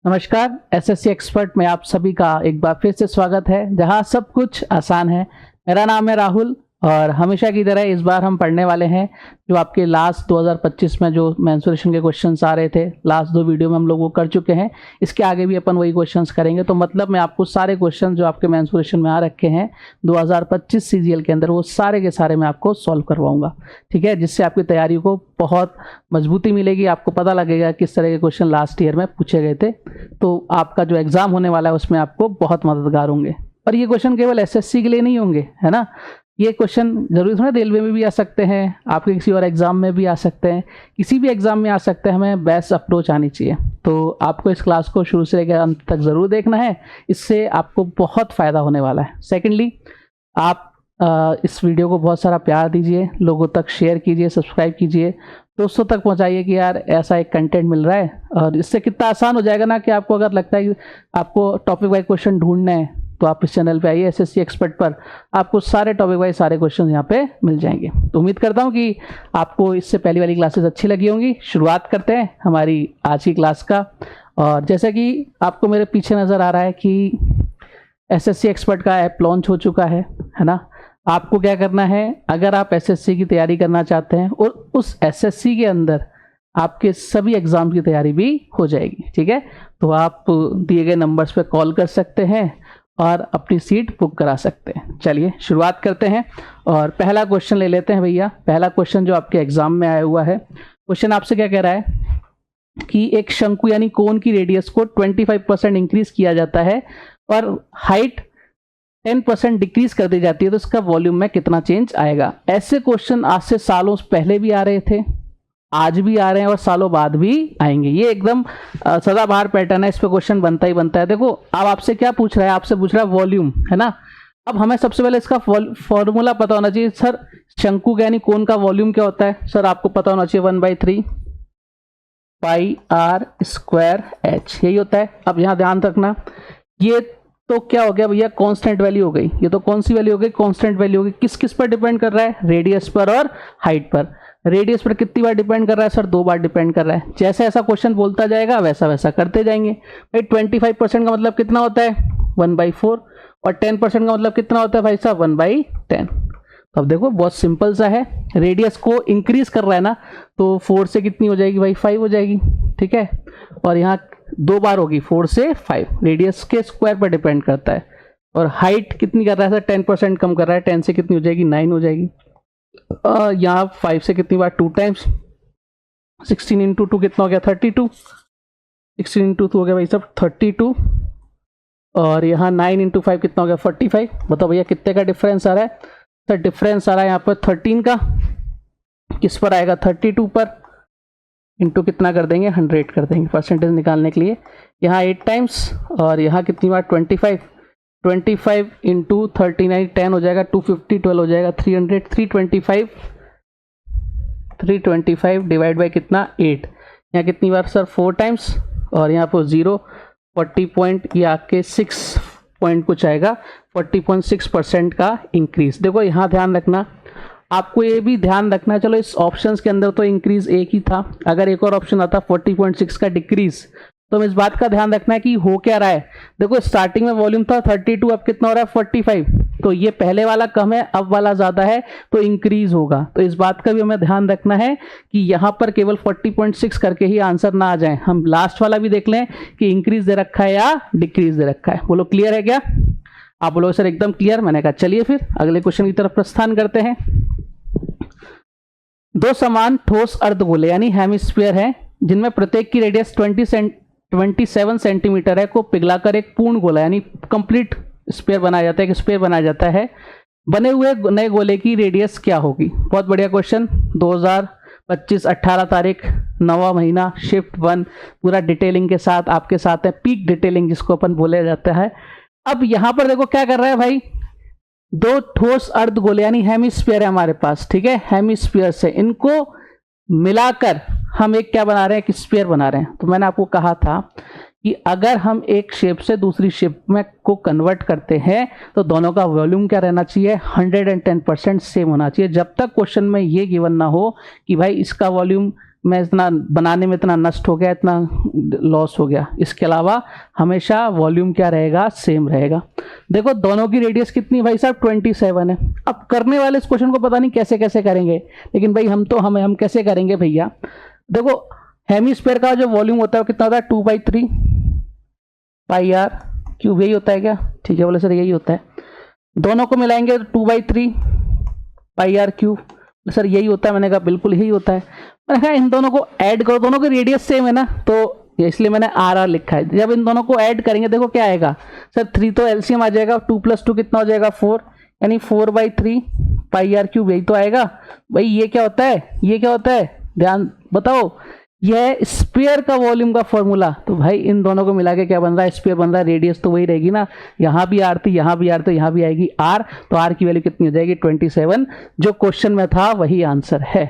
नमस्कार, SSC expert में आप सभी का एक बार फिर से स्वागत है, जहां सब कुछ आसान है। मेरा नाम है राहुल और हमेशा की तरह इस बार हम पढ़ने वाले हैं जो आपके लास्ट 2025 में जो मेंसुरेशन के क्वेश्चंस आ रहे थे। लास्ट 2 वीडियो में हम लोग वो कर चुके हैं। इसके आगे भी अपन वही क्वेश्चंस करेंगे। तो मतलब मैं आपको सारे क्वेश्चन जो आपके मेंसुरेशन में आ रखे हैं 2025 सीजीएल के अंदर, वो सारे के सारे मैं आपको सॉल्व करवाऊंगा, ठीक है, जिससे आपकी तैयारी को बहुत मजबूती मिलेगी। आपको पता लगेगा किस तरह के क्वेश्चन लास्ट ईयर में पूछे गए थे, तो आपका जो एग्जाम होने वाला है उसमें आपको बहुत मददगार होंगे। और ये क्वेश्चन केवल एसएससी के लिए नहीं होंगे, है ना। ये क्वेश्चन जरूरी थोड़ा रेलवे में भी आ सकते हैं, आपके किसी और एग्जाम में भी आ सकते हैं, किसी भी एग्जाम में आ सकते हैं। हमें बेस्ट अप्रोच आनी चाहिए। तो आपको इस क्लास को शुरू से लेकर अंत तक ज़रूर देखना है, इससे आपको बहुत फ़ायदा होने वाला है। सेकेंडली, आप इस वीडियो को बहुत सारा प्यार दीजिए, लोगों तक शेयर कीजिए, सब्सक्राइब कीजिए, दोस्तों तक पहुंचाइए कि यार ऐसा एक कंटेंट मिल रहा है। और इससे कितना आसान हो जाएगा ना कि आपको अगर लगता है कि आपको टॉपिक वाइज क्वेश्चन ढूंढने हैं तो आप इस चैनल पे आइए, एसएससी एक्सपर्ट पर आपको सारे टॉपिक वाइज सारे क्वेश्चन यहाँ पे मिल जाएंगे। तो उम्मीद करता हूँ कि आपको इससे पहली वाली क्लासेस अच्छी लगी होंगी। शुरुआत करते हैं हमारी आज की क्लास का। और जैसा कि आपको मेरे पीछे नज़र आ रहा है कि एसएससी एक्सपर्ट का ऐप लॉन्च हो चुका है ना। आपको क्या करना है, अगर आप एसएससी की तैयारी करना चाहते हैं और उस एसएससी के अंदर आपके सभी एग्जाम की तैयारी भी हो जाएगी, ठीक है, तो आप दिए गए नंबर्स पे कॉल कर सकते हैं और अपनी सीट बुक करा सकते हैं। चलिए शुरुआत करते हैं और पहला क्वेश्चन ले लेते हैं भैया। पहला क्वेश्चन जो आपके एग्जाम में आया हुआ है, क्वेश्चन आपसे क्या कह रहा है कि एक शंकु यानी कोन की रेडियस को 25% इंक्रीज किया जाता है और हाइट 10% डिक्रीज कर दी जाती है, तो इसका वॉल्यूम में कितना चेंज आएगा। ऐसे क्वेश्चन आज से सालों पहले भी आ रहे थे, आज भी आ रहे हैं और सालों बाद भी आएंगे। ये एकदम सदाबहार पैटर्न है, इस पे क्वेश्चन बनता ही बनता है। देखो अब आपसे क्या पूछ रहा है, आपसे पूछ रहा है वॉल्यूम, है ना। अब हमें सबसे पहले इसका फॉर्मूला पता होना चाहिए। सर शंकु यानी कोन का वॉल्यूम क्या होता है, सर आपको पता होना चाहिए 1/3 पाई आर स्क्वायर एच, यही होता है। अब यहाँ ध्यान रखना, ये तो क्या हो गया भैया, कांस्टेंट वैल्यू हो गई। ये तो कौन सी वैल्यू हो गई, कांस्टेंट वैल्यू हो गई। किस किस पर डिपेंड कर रहा है, रेडियस पर और हाइट पर। रेडियस पर कितनी बार डिपेंड कर रहा है, सर 2 बार डिपेंड कर रहा है। जैसे ऐसा क्वेश्चन बोलता जाएगा वैसा वैसा करते जाएंगे। भाई 25% का मतलब कितना होता है 1/4 और 10% का मतलब कितना होता है भाई साहब 1/10। तो अब देखो बहुत सिंपल सा है, रेडियस को इंक्रीज कर रहा है ना, तो 4 से कितनी हो जाएगी भाई 5 हो जाएगी, ठीक है। और यहाँ 2 बार होगी 4 से 5, रेडियस के स्क्वायर पर डिपेंड करता है। और हाइट कितनी कर रहा है सर 10% कम कर रहा है, 10 से कितनी हो जाएगी 9 हो जाएगी। यहाँ 5 से कितनी बार 2 टाइम्स, 16 इंटू 2 कितना हो गया 32, 16 इंटू 2 हो गया भाई सब 32। और यहाँ 9 इंटू 5 कितना हो गया 45। बताओ भैया कितने का डिफरेंस आ रहा है, सर डिफरेंस आ रहा है यहाँ पर 13 का। किस पर आएगा 32 पर, इंटू कितना कर देंगे 100 कर देंगे परसेंटेज निकालने के लिए। यहाँ 8 टाइम्स और यहाँ कितनी बार 25 इंटू 39 10 हो जाएगा, 250 12 हो जाएगा 300, 325 डिवाइड बाई कितना 8। यहाँ कितनी बार सर 4 टाइम्स और यहाँ पर 0 40 पॉइंट, ये आके 6 पॉइंट कुछ आएगा, 40.6% का इंक्रीज। देखो यहाँ ध्यान रखना, आपको ये भी ध्यान रखना, चलो इस ऑप्शंस के अंदर तो इंक्रीज एक ही था, अगर एक और ऑप्शन आता 40.6 का डिक्रीज, तो इस बात का ध्यान रखना है कि हो क्या रहा है। देखो स्टार्टिंग में वॉल्यूम था 32, अब कितना हो रहा है 45, तो ये पहले वाला कम है अब वाला ज्यादा है, तो इंक्रीज होगा। तो इस बात का भी हमें ध्यान रखना है कि यहाँ पर केवल 40.6 करके ही आंसर ना आ जाए, हम लास्ट वाला भी देख लें कि इंक्रीज दे रखा है या डिक्रीज दे रखा है। बोलो क्लियर है क्या, आप बोलो सर एकदम क्लियर। मैंने कहा चलिए फिर अगले क्वेश्चन की तरफ प्रस्थान करते हैं। 2 समान ठोस अर्धगोले यानी हेमिस्फीयर है, जिनमें प्रत्येक की रेडियस 27 सेंटीमीटर है, को पिघलाकर एक पूर्ण गोला यानी कंप्लीट स्फीयर बनाया जाता है, एक स्फीयर बनाया जाता है। बने हुए नए गोले की रेडियस क्या होगी। बहुत बढ़िया क्वेश्चन। 2025 18 तारीख 9वां महीना, शिफ्ट 1, पूरा डिटेलिंग के साथ आपके साथ है, पीक डिटेलिंग जिसको अपन बोले जाता है। अब यहां पर देखो क्या कर रहा है भाई, 2 ठोस अर्धगोले यानी हेमिस्फीयर है हमारे पास, ठीक है। हेमिस्फीयर से इनको मिलाकर हम एक क्या बना रहे हैं, एक स्फीयर बना रहे हैं। तो मैंने आपको कहा था कि अगर हम एक शेप से दूसरी शेप में को कन्वर्ट करते हैं तो दोनों का वॉल्यूम क्या रहना चाहिए 110% सेम होना चाहिए। जब तक क्वेश्चन में ये गिवन ना हो कि भाई इसका वॉल्यूम में इतना बनाने में इतना नष्ट हो गया, इतना लॉस हो गया। इसके अलावा हमेशा वॉल्यूम क्या रहेगा, सेम रहेगा। देखो दोनों की रेडियस कितनी भाई साहब 27 है। अब करने वाले इस क्वेश्चन को पता नहीं कैसे कैसे करेंगे, लेकिन भाई हम कैसे करेंगे भैया। देखो हेमिस्फीयर का जो वॉल्यूम होता है वो कितना होता है 2/3 पाई आर क्यूब, यही होता है क्या? ठीक है, बोले सर यही होता है। दोनों को मिलाएंगे तो 2/3 पाई आर क्यूब, सर यही होता है। मैंने कहा बिल्कुल यही होता है। मैंने कहा इन दोनों को ऐड करो, दोनों की रेडियस सेम है ना, तो इसलिए मैंने आर आर लिखा है। जब इन दोनों को ऐड करेंगे देखो क्या आएगा सर, 3 तो एलसीएम आ जाएगा, 2 + 2 कितना हो जाएगा 4, यानी 4/3 पाई आर क्यूब, यही तो आएगा भाई। ये क्या होता है, ये क्या होता है, ध्यान बताओ, यह स्फीयर का वॉल्यूम का फॉर्मूला। तो भाई इन दोनों को मिला के क्या बन रहा है, स्फीयर बन रहा है। रेडियस तो वही रहेगी ना, यहाँ भी आर थी, यहाँ भी आर, तो यहाँ भी आएगी आर, तो आर की वैल्यू कितनी हो जाएगी 27। जो क्वेश्चन में था वही आंसर है,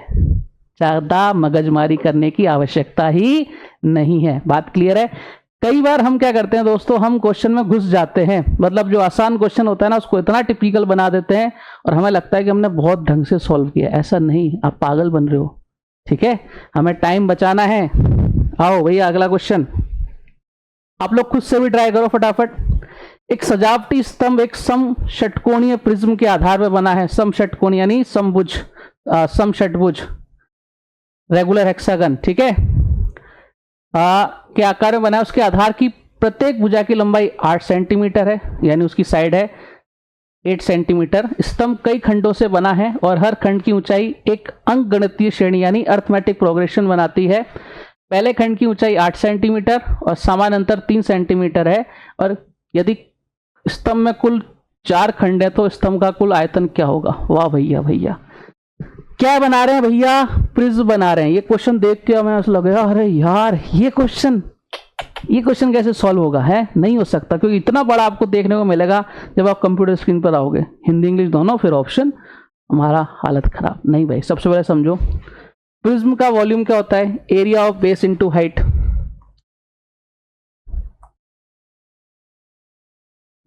ज्यादा मगजमारी करने की आवश्यकता ही नहीं है। बात क्लियर है? कई बार हम क्या करते हैं दोस्तों, हम क्वेश्चन में घुस जाते हैं, मतलब जो आसान क्वेश्चन होता है ना उसको इतना टिपिकल बना देते हैं और हमें लगता है कि हमने बहुत ढंग से सॉल्व किया। ऐसा नहीं, आप पागल बन रहे हो। ठीक है, हमें टाइम बचाना है। आओ भैया अगला क्वेश्चन, आप लोग खुद से भी ट्राई करो फटाफट। एक सजावटी स्तंभ एक समषटकोणीय प्रिज्म के आधार पर बना है। समषटकोणीय यानी समभुज, समषटभुज रेगुलर हेक्सागन, ठीक है, के आकार में बना है। उसके आधार की प्रत्येक भुजा की लंबाई 8 सेंटीमीटर है, यानी उसकी साइड है 8 सेंटीमीटर। स्तंभ कई खंडों से बना है और हर खंड की ऊंचाई एक अंकगणितीय श्रेणी यानी अर्थमेटिक प्रोग्रेशन बनाती है। पहले खंड की ऊंचाई 8 सेंटीमीटर और समान अंतर 3 सेंटीमीटर है। और यदि स्तंभ में कुल 4 खंड है तो स्तंभ का कुल आयतन क्या होगा? वाह भैया, भैया क्या बना रहे हैं भैया, प्रिज्म बना रहे हैं। ये क्वेश्चन देख के हमें ऐसा लगा अरे यार ये क्वेश्चन कैसे सॉल्व होगा, है नहीं हो सकता, क्योंकि इतना बड़ा आपको देखने को मिलेगा जब आप कंप्यूटर स्क्रीन पर आओगे, हिंदी इंग्लिश दोनों, फिर ऑप्शन, हमारा हालत खराब। नहीं भाई, सबसे पहले समझो प्रिज्म का वॉल्यूम क्या होता है, area of base into height.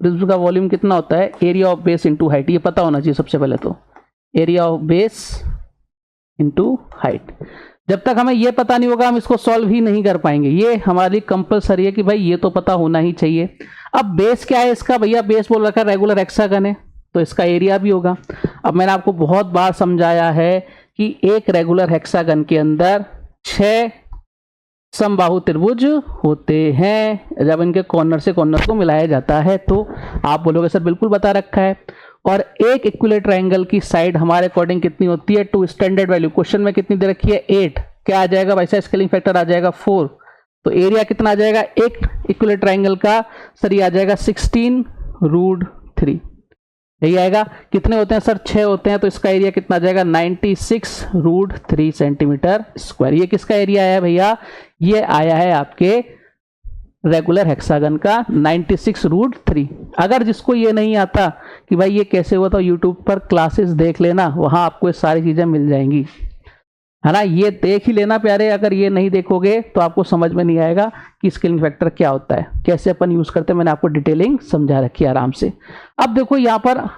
Prism का वॉल्यूम कितना होता है, area of base into height, ये पता होना चाहिए सबसे पहले तो, area of base into height. जब तक हमें ये पता नहीं होगा हम इसको सॉल्व ही नहीं कर पाएंगे। ये हमारी कंपलसरी है कि भाई ये तो पता होना ही चाहिए। अब बेस क्या है इसका, भैया बेस बोल रखा है रेगुलर हेक्सागन है, तो इसका एरिया भी होगा। अब मैंने आपको बहुत बार समझाया है कि एक रेगुलर हेक्सागन के अंदर 6 समबाहु त्रिभुज होते हैं। जब इनके कॉर्नर से कॉर्नर को मिलाया जाता है तो आप बोलोगे सर बिल्कुल बता रखा है। और एक इक्विलेटरल ट्रायंगल की साइड हमारे अकॉर्डिंग कितनी होती है, 2 स्टैंडर्ड वैल्यू क्वेश्चन में कितनी दे रखी है 8, क्या आ जाएगा भाई साहब, स्केलिंग फैक्टर आ जाएगा 4। तो एरिया कितना आ जाएगा एक इक्विलेटरल ट्रायंगल का, सर ये आ जाएगा 16√3, यही आएगा। कितने होते हैं सर 6 होते हैं, तो इसका एरिया कितना आ जाएगा 96√3 सेंटीमीटर स्क्वायर। ये किसका एरिया है भैया, ये आया है आपके रेगुलर हेक्सागन का 96√3। अगर जिसको ये नहीं आता कि भाई ये कैसे हुआ, तो यूट्यूब पर क्लासेस देख लेना, वहां आपको ये सारी चीजें मिल जाएंगी, है ना। ये देख ही लेना प्यारे, अगर ये नहीं देखोगे तो आपको समझ में नहीं आएगा कि स्केलिंग फैक्टर क्या होता है, कैसे अपन यूज करते हैं। मैंने आपको डिटेलिंग समझा रखी है आराम से। अब देखो यहाँ पर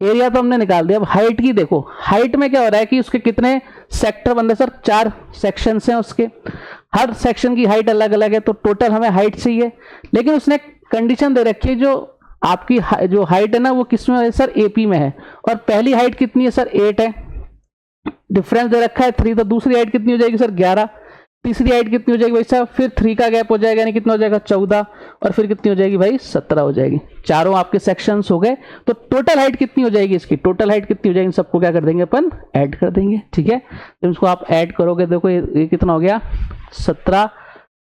एरिया तो हमने निकाल दिया, अब हाइट की देखो। हाइट में क्या हो रहा है कि उसके कितने सेक्टर बन रहे सर, 4 सेक्शन हैं उसके, हर सेक्शन की हाइट अलग अलग है, तो टोटल हमें हाइट चाहिए। लेकिन उसने कंडीशन दे रखी है, जो आपकी जो हाइट है ना वो किस में है सर, एपी में है। और पहली हाइट कितनी है सर 8 है, डिफरेंस दे रखा है 3, तो दूसरी हाइट कितनी हो जाएगी सर 11, तीसरी हाइट कितनी हो जाएगी भाई साहब, फिर 3 का गैप हो जाएगा, यानी कितना हो जाएगा 14, और फिर कितनी हो जाएगी भाई 17 हो जाएगी। चारों आपके सेक्शंस हो गए, तो टोटल हाइट कितनी हो जाएगी इसकी, टोटल हाइट कितनी हो जाएगी, सबको क्या कर देंगे अपन, ऐड कर देंगे। ठीक है, तो इसको आप ऐड करोगे, देखो ये कितना हो गया 17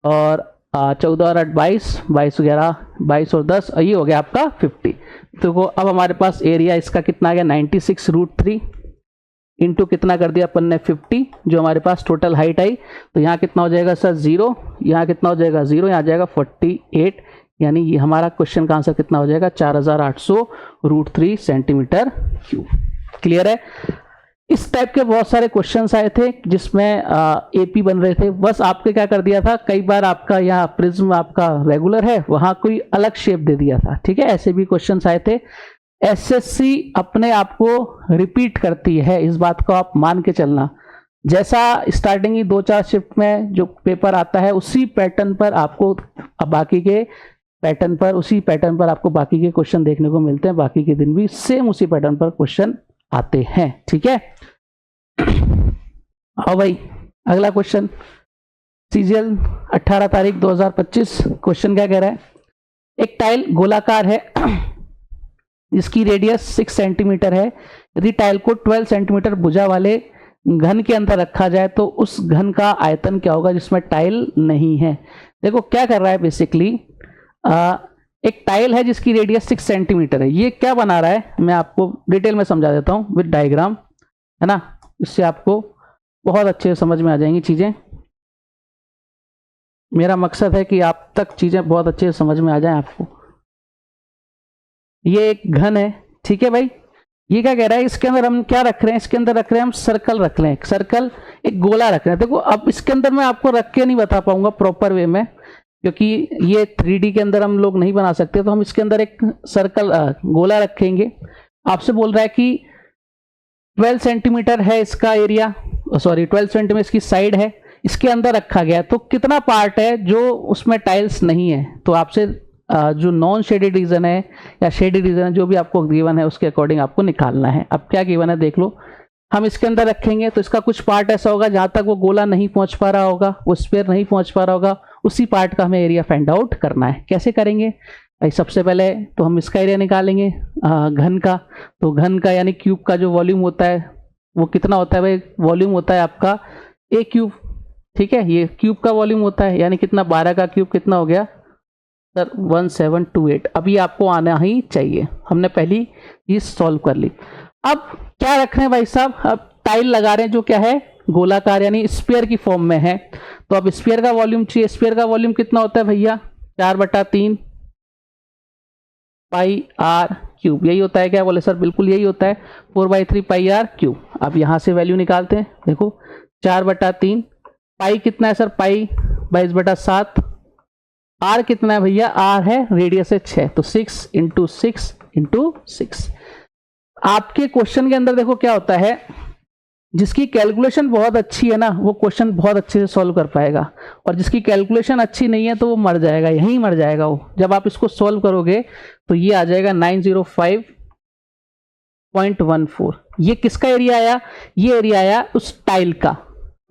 और 14 और 8 22, 22 11 22 और 10, ये हो गया आपका 50। तो अब हमारे पास एरिया इसका कितना आ गया 96√3 इंटू कितना कर दिया अपन ने 50, जो हमारे पास टोटल हाइट आई। तो यहाँ कितना हो जाएगा सर 0, यहाँ कितना हो जाएगा 0, यहाँ जाएगा 48, यानी ये हमारा क्वेश्चन का आंसर कितना हो जाएगा 4800√3 सेंटीमीटर क्यूब। क्लियर है। इस टाइप के बहुत सारे क्वेश्चंस आए थे जिसमें एपी बन रहे थे। बस आपके क्या कर दिया था, कई बार आपका यहाँ प्रिज्म आपका रेगुलर है, वहां कोई अलग शेप दे दिया था। ठीक है, ऐसे भी क्वेश्चंस आए थे। एसएससी अपने आप को रिपीट करती है, इस बात को आप मान के चलना। जैसा स्टार्टिंग की 2-4 शिफ्ट में जो पेपर आता है उसी पैटर्न पर आपको बाकी के क्वेश्चन देखने को मिलते हैं। बाकी के दिन भी सेम उसी पैटर्न पर क्वेश्चन आते हैं। ठीक है, आओ भाई अगला क्वेश्चन, सीजीएल 18 तारीख 2025। क्वेश्चन क्या कह रहा है, एक टाइल गोलाकार है जिसकी रेडियस 6 सेंटीमीटर है। यदि टाइल को 12 सेंटीमीटर भुजा वाले घन के अंदर रखा जाए तो उस घन का आयतन क्या होगा जिसमें टाइल नहीं है। देखो क्या कर रहा है, बेसिकली एक टाइल है जिसकी रेडियस 6 सेंटीमीटर है। ये क्या बना रहा है मैं आपको डिटेल में समझा देता हूँ विद डायग्राम, है ना, इससे आपको बहुत अच्छे से समझ में आ जाएंगी चीजें। मेरा मकसद है कि आप तक चीजें बहुत अच्छे से समझ में आ जाएं आपको। ये एक घन है, ठीक है भाई। ये क्या कह रहा है, इसके अंदर हम क्या रख रहे हैं, इसके अंदर रख रहे हैं हम सर्कल रख रहे हैं, सर्कल, एक गोला रख रहे हैं। देखो अब इसके अंदर मैं आपको रख के नहीं बता पाऊंगा प्रॉपर वे में, क्योंकि ये 3D के अंदर हम लोग नहीं बना सकते, तो हम इसके अंदर एक सर्कल गोला रखेंगे। आपसे बोल रहा है कि 12 सेंटीमीटर है इसका एरिया, सॉरी 12 सेंटीमीटर इसकी साइड है, इसके अंदर रखा गया, तो कितना पार्ट है जो उसमें टाइल्स नहीं है। तो आपसे जो नॉन शेडेड रीजन है या शेडेड रीजन है, जो भी आपको गिवन है उसके अकॉर्डिंग आपको निकालना है। अब क्या गिवन है देख लो, हम इसके अंदर रखेंगे तो इसका कुछ पार्ट ऐसा होगा जहां तक वो गोला नहीं पहुंच पा रहा होगा, वो स्फीयर नहीं पहुंच पा रहा होगा, उसी पार्ट का हमें एरिया फाइंड आउट करना है। कैसे करेंगे भाई, सबसे पहले तो हम इसका एरिया निकालेंगे घन का। तो घन का यानी क्यूब का जो वॉल्यूम होता है वो कितना होता है भाई, वॉल्यूम होता है आपका ए क्यूब, ठीक है। ये क्यूब का वॉल्यूम होता है, यानी कितना, 12 का क्यूब कितना हो गया सर 1728। अब ये आपको आना ही चाहिए, हमने पहली चीज सॉल्व कर ली। अब क्या रख रहे हैं भाई साहब, अब टाइल लगा रहे हैं जो क्या है गोलाकार यानी स्फीयर की फॉर्म में है। तो अब स्फीयर का वॉल्यूम चाहिए, स्फीयर का वॉल्यूम कितना होता है भैया 4/3 पाई आर क्यूब, यही होता है क्या, बोले सर बिल्कुल यही होता है 4/3 पाई आर क्यूब। अब यहां से वैल्यू निकालते हैं, देखो 4/3 पाई कितना है सर, पाई 22/7, आर कितना है भैया, आर है रेडियस है 6, तो 6 × 6 × 6। आपके क्वेश्चन के अंदर देखो क्या होता है, जिसकी कैलकुलेशन बहुत अच्छी है ना वो क्वेश्चन बहुत अच्छे से सॉल्व कर पाएगा, और जिसकी कैलकुलेशन अच्छी नहीं है तो वो मर जाएगा, यहीं मर जाएगा वो। जब आप इसको सॉल्व करोगे तो ये आ जाएगा 905.14। ये किसका एरिया आया, ये एरिया आया उस टाइल का।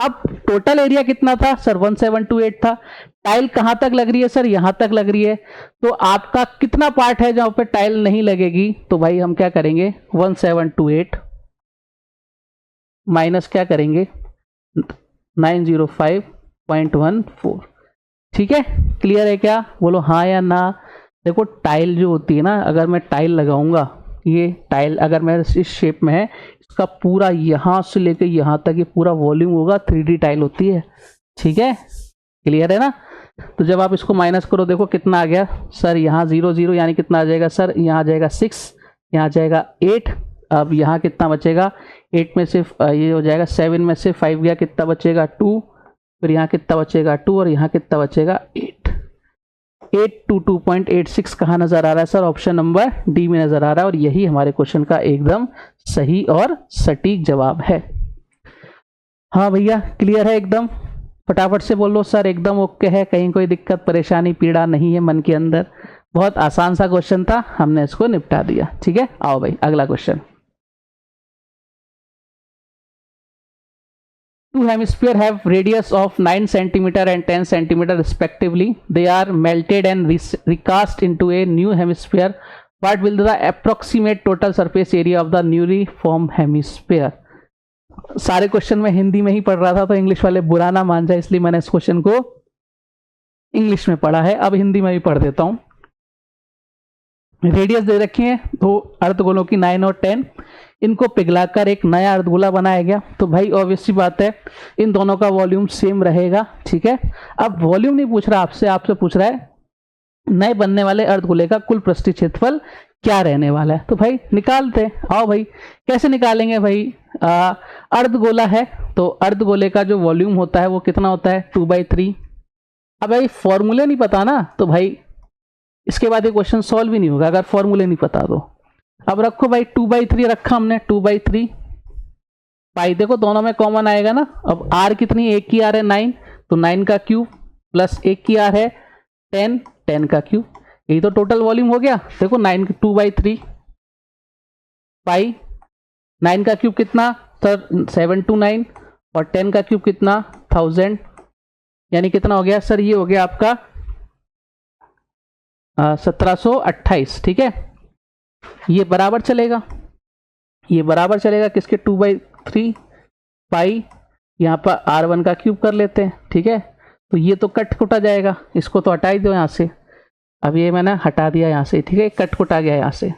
अब टोटल एरिया कितना था सर 1728 था। टाइल कहां तक लग रही है सर, यहां तक लग रही है। तो आपका कितना पार्ट है जहां पे टाइल नहीं लगेगी, तो भाई हम क्या करेंगे 1728 माइनस क्या करेंगे 905.14। ठीक है, क्लियर है क्या, बोलो हाँ या ना। देखो टाइल जो होती है ना, अगर मैं टाइल लगाऊंगा, ये टाइल अगर मैं इस शेप में है, इसका पूरा यहां से लेकर यहां तक ये पूरा वॉल्यूम होगा, 3D टाइल होती है। ठीक है, क्लियर है ना। तो जब आप इसको माइनस करो देखो कितना आ गया सर, यहाँ 0 0 यानी कितना आ जाएगा सर, यहाँ आ जाएगा 6, यहाँ आ जाएगा 8। अब यहाँ कितना बचेगा, 8 में से ये हो जाएगा 7 में से 5 गया, कितना बचेगा 2, फिर यहाँ कितना बचेगा 2 और यहाँ कितना बचेगा 8। 822.86 कहाँ नजर आ रहा है सर, ऑप्शन नंबर डी में नजर आ रहा है, और यही हमारे क्वेश्चन का एकदम सही और सटीक जवाब है। हाँ भैया क्लियर है एकदम, फटाफट से बोलो सर एकदम ओके है, कहीं कोई दिक्कत परेशानी पीड़ा नहीं है मन के अंदर। बहुत आसान सा क्वेश्चन था, हमने इसको निपटा दिया। ठीक है, आओ भाई अगला question. Two hemispheres have radius of 9 centimeter and 10 centimeter respectively. They are melted and recast into a new hemisphere. What will the approximate total surface area of the newly formed hemisphere? सारे question में हिंदी में ही पढ़ रहा था, तो English वाले बुरा ना मान जाए, इसलिए मैंने इस क्वेश्चन को इंग्लिश में पढ़ा है। अब हिंदी में भी पढ़ देता हूं। रेडियस दे रखी है दो अर्धगोलों की 9 और 10, इनको पिघलाकर एक नया अर्धगोला बनाया गया। तो भाई ऑब्वियस सी बात है इन दोनों का वॉल्यूम सेम रहेगा। ठीक है, अब वॉल्यूम नहीं पूछ रहा आपसे, आपसे पूछ रहा है नए बनने वाले अर्धगोले का कुल पृष्ठीय क्षेत्रफल क्या रहने वाला है। तो भाई निकालते हैं, आओ भाई। कैसे निकालेंगे भाई, अर्धगोला है तो अर्धगोले का जो वॉल्यूम होता है वो कितना होता है 2/3। अब भाई फॉर्मूले नहीं पता ना, तो भाई इसके बाद ये क्वेश्चन सॉल्व ही नहीं होगा अगर फॉर्मूले नहीं पता तो। अब रखो भाई 2/3 रखा हमने, 2/3 पाई देखो दोनों में कॉमन आएगा ना। अब आर कितनी, एक की आर है 9, तो 9 का क्यूब प्लस एक की आर है 10, 10 का क्यूब, यही तो टोटल वॉल्यूम हो गया। देखो 9 2/3 पाई, 9 का क्यूब कितना सर 729 और 10 का क्यूब कितना 1000, यानी कितना हो गया सर, ये हो गया आपका 1728। ठीक है, ये बराबर चलेगा, ये बराबर चलेगा किसके 2/3 पाई, यहाँ पर R1 का क्यूब कर लेते हैं। ठीक है, तो ये तो कट कुटा जाएगा, इसको तो हटा ही दो यहाँ से। अब ये मैंने हटा दिया यहाँ से, ठीक है, कट कुटा गया यहाँ से।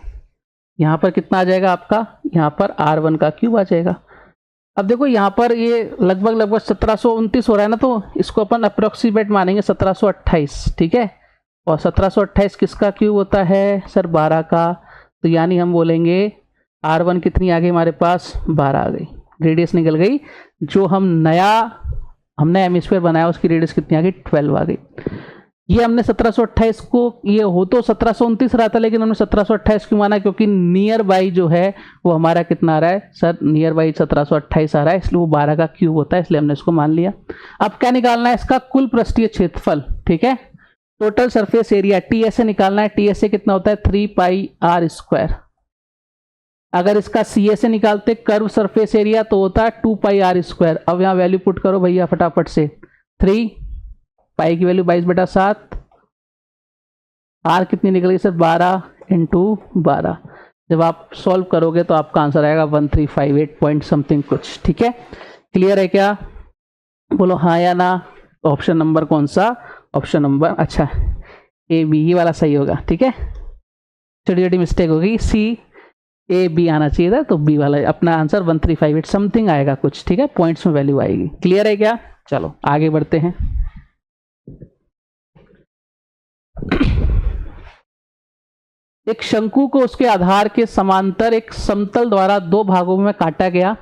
यहाँ पर कितना आ जाएगा आपका, यहाँ पर R1 का क्यूब आ जाएगा। अब देखो यहाँ पर ये लगभग 1729 हो रहा है ना, तो इसको अपन अप्रोक्सीमेट मानेंगे 1728। ठीक है, और 1728 किसका क्यूब होता है सर 12 का, तो यानी हम बोलेंगे R1 कितनी आ गई हमारे पास 12 आ गई, रेडियस निकल गई। जो हमने हेमिस्फीयर बनाया उसकी रेडियस कितनी आ गई 12 आ गई। ये हमने 1728 को, ये हो तो 1729 रहा था, लेकिन हमने 1728 क्यों माना, क्योंकि नियर बाई जो है वो हमारा कितना आ रहा है सर, नियर बाई 1728 आ रहा है, इसलिए वो 12 का क्यूब होता है, इसलिए हमने इसको मान लिया। अब क्या निकालना है, इसका कुल पृष्ठीय क्षेत्रफल। ठीक है, टोटल सरफेस एरिया TSA निकालना है। TSA कितना होता है 3πr²। अगर इसका CSA निकालते कर्व सरफेस एरिया तो होता है 2πr²। अब यहाँ वैल्यू पुट करो भैया फटाफट से, 3 पाई की वैल्यू 22/7, R कितनी निकल गई सर 12 × 12। जब आप सॉल्व करोगे तो आपका आंसर आएगा 1358 पॉइंट समथिंग कुछ। ठीक है, क्लियर है क्या, बोलो हाँ या ना। ऑप्शन नंबर कौन सा, ऑप्शन नंबर अच्छा AB, ये वाला सही होगा। ठीक है, छोटी छोटी मिस्टेक होगी, CAB आना चाहिए था, तो B वाला अपना आंसर 1358 समथिंग आएगा कुछ। ठीक है, पॉइंट्स में वैल्यू आएगी। क्लियर है क्या, चलो आगे बढ़ते हैं। एक शंकु को उसके आधार के समांतर एक समतल द्वारा दो भागों में काटा गया,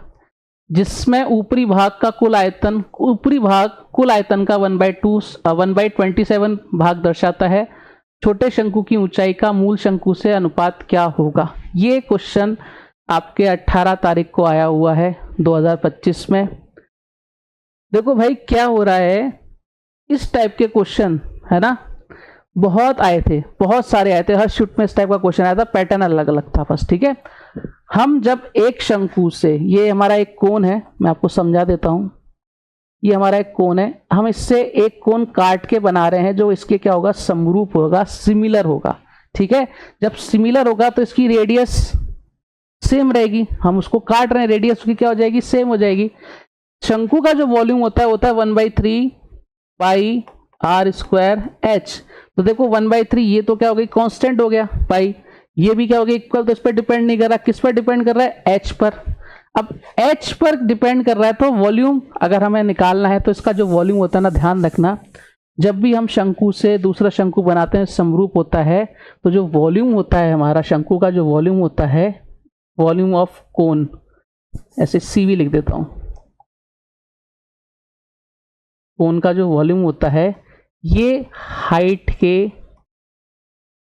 जिसमें ऊपरी भाग कुल आयतन का 1/27 भाग दर्शाता है। छोटे शंकु की ऊंचाई का मूल शंकु से अनुपात क्या होगा। ये क्वेश्चन आपके 18 तारीख को आया हुआ है 2025 में। देखो भाई क्या हो रहा है, इस टाइप के क्वेश्चन है ना बहुत आए थे, बहुत सारे आए थे, हर शिफ्ट में इस टाइप का क्वेश्चन आया था, पैटर्न अलग अलग था बस। ठीक है, हम जब एक शंकु से, ये हमारा एक कोण है, मैं आपको समझा देता हूं, ये हमारा एक कोण है, हम इससे एक कोण काट के बना रहे हैं जो इसके क्या होगा समरूप होगा, सिमिलर होगा। ठीक है, जब सिमिलर होगा तो इसकी रेडियस सेम रहेगी, हम उसको काट रहे हैं, रेडियस उसकी क्या हो जाएगी सेम हो जाएगी। शंकु का जो वॉल्यूम होता है 1/3πr²h। तो देखो 1/3 ये तो क्या हो गई कांस्टेंट हो गया पाई, ये भी क्या हो गया इक्वल, तो इस पर डिपेंड नहीं कर रहा, किस पर डिपेंड कर रहा है h पर। अब h पर डिपेंड कर रहा है तो वॉल्यूम अगर हमें निकालना है तो इसका जो वॉल्यूम होता है ना, ध्यान रखना जब भी हम शंकु से दूसरा शंकु बनाते हैं समरूप होता है, तो जो वॉल्यूम होता है हमारा शंकु का जो वॉल्यूम होता है, वॉल्यूम ऑफ कोन, ऐसे CV लिख देता हूं, कोन का जो वॉल्यूम होता है ये हाइट के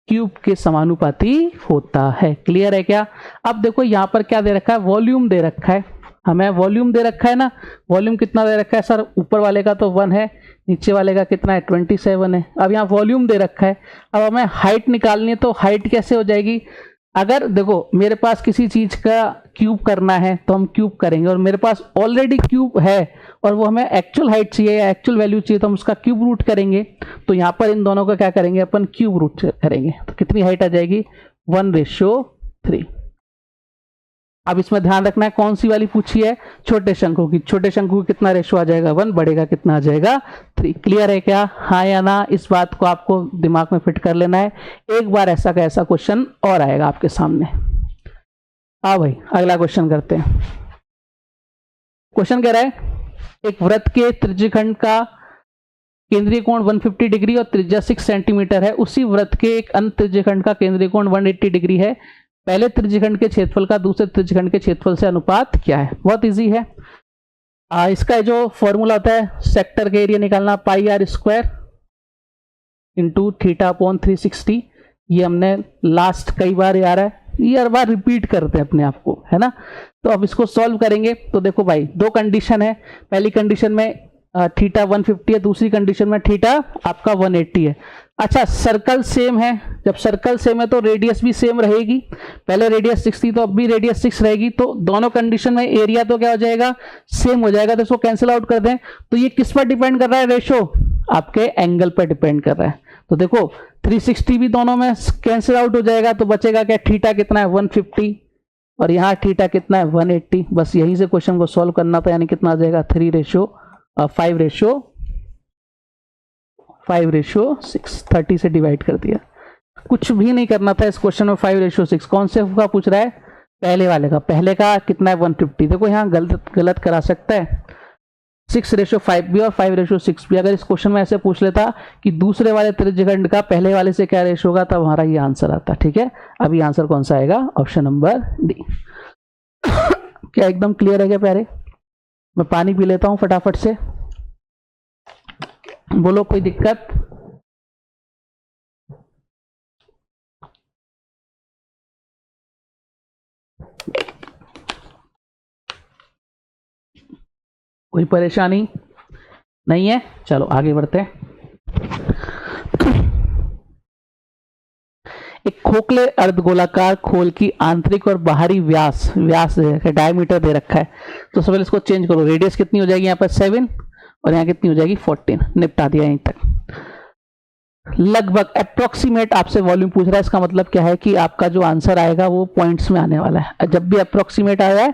क्यूब के समानुपाती होता है। क्लियर है क्या। अब देखो यहाँ पर क्या दे रखा है, वॉल्यूम दे रखा है, हमें वॉल्यूम दे रखा है ना, वॉल्यूम कितना दे रखा है सर, ऊपर वाले का तो 1 है, नीचे वाले का कितना है 27 है। अब यहाँ वॉल्यूम दे रखा है, अब हमें हाइट निकालनी है, तो हाइट कैसे हो जाएगी, अगर देखो मेरे पास किसी चीज का क्यूब करना है तो हम क्यूब करेंगे, और मेरे पास ऑलरेडी क्यूब है और वो हमें एक्चुअल हाइट चाहिए या एक्चुअल वैल्यू चाहिए तो हम उसका क्यूब रूट करेंगे। तो यहाँ पर इन दोनों का क्या करेंगे अपन, क्यूब रूट करेंगे, तो कितनी हाइट आ जाएगी 1/3। अब इसमें ध्यान रखना है कौन सी वाली पूछी है, छोटे शंकु की। छोटे शंकु की कितना रेशो आ जाएगा 1, बड़े का कितना आ जाएगा 3। क्लियर है क्या, हाँ या ना। इस बात को आपको दिमाग में फिट कर लेना है, एक बार ऐसा का ऐसा क्वेश्चन और आएगा आपके सामने। हाँ भाई अगला क्वेश्चन करते हैं। क्वेश्चन कह रहा है एक वृत्त के त्रिज्यखंड का केंद्रीय कोण 150 डिग्री और त्रिज्या 6 सेंटीमीटर है, उसी वृत्त के एक अन्य त्रिज्यखंड का केंद्रीय कोण 180 डिग्री है। पहले त्रिज्यखंड के क्षेत्रफल का दूसरे त्रिज्यखंड के क्षेत्रफल से अनुपात क्या है। बहुत इजी है, इसका जो फॉर्मूला होता है सेक्टर के एरिया निकालना πr² इंटू θ/360। ये हमने लास्ट कई बार याद है ये हर बार रिपीट करते हैं अपने आप को, है ना। तो अब इसको सॉल्व करेंगे तो देखो भाई, दो कंडीशन है। पहली कंडीशन में थीटा 150 है, दूसरी कंडीशन में थीटा आपका 180 है। अच्छा, सर्कल सेम है, जब सर्कल सेम है तो रेडियस भी सेम रहेगी। पहले रेडियस 6 थी तो अब भी रेडियस 6 रहेगी, तो दोनों कंडीशन में एरिया तो क्या हो जाएगा, सेम हो जाएगा। तो इसको कैंसिल आउट कर दें। तो ये किस पर डिपेंड कर रहा है रेशो, आपके एंगल पर डिपेंड कर रहा है। तो देखो 360 भी दोनों में कैंसिल आउट हो जाएगा, तो बचेगा क्या, थीटा कितना है 150 और यहाँ थीटा कितना है 180। बस यहीं से क्वेश्चन को सॉल्व करना था, यानी कितना आ जाएगा 5:6, 30 से डिवाइड कर दिया। कुछ भी नहीं करना था इस क्वेश्चन में। 5:6 कौन से का पूछ रहा है, पहले वाले का। पहले का कितना है 150। देखो यहाँ गलत करा सकता है, 6:5 भी और 5:6 भी। अगर इस क्वेश्चन में ऐसे पूछ लेता कि दूसरे वाले त्रिज्यखंड का पहले वाले से क्या रेशो होगा, तब हमारा ये आंसर आता। ठीक है, अभी आंसर कौन सा आएगा, ऑप्शन नंबर डी। क्या एकदम क्लियर है क्या प्यारे? मैं पानी पी लेता हूं फटाफट से, बोलो कोई दिक्कत? कोई परेशानी नहीं है? चलो आगे बढ़ते हैं। एक खोखले अर्धगोलाकार खोल की आंतरिक और बाहरी व्यास डायमीटर दे रखा है। तो सबसे इसको चेंज करो। रेडियस कितनी हो जाएगी यहाँ पर 7 और यहाँ कितनी हो जाएगी 14। निपटा दिया यहीं तक। लगभग अप्रोक्सीमेट आपसे वॉल्यूम पूछ रहा है, इसका मतलब क्या है कि आपका जो आंसर आएगा वो पॉइंट्स में आने वाला है। जब भी अप्रोक्सीमेट आया है,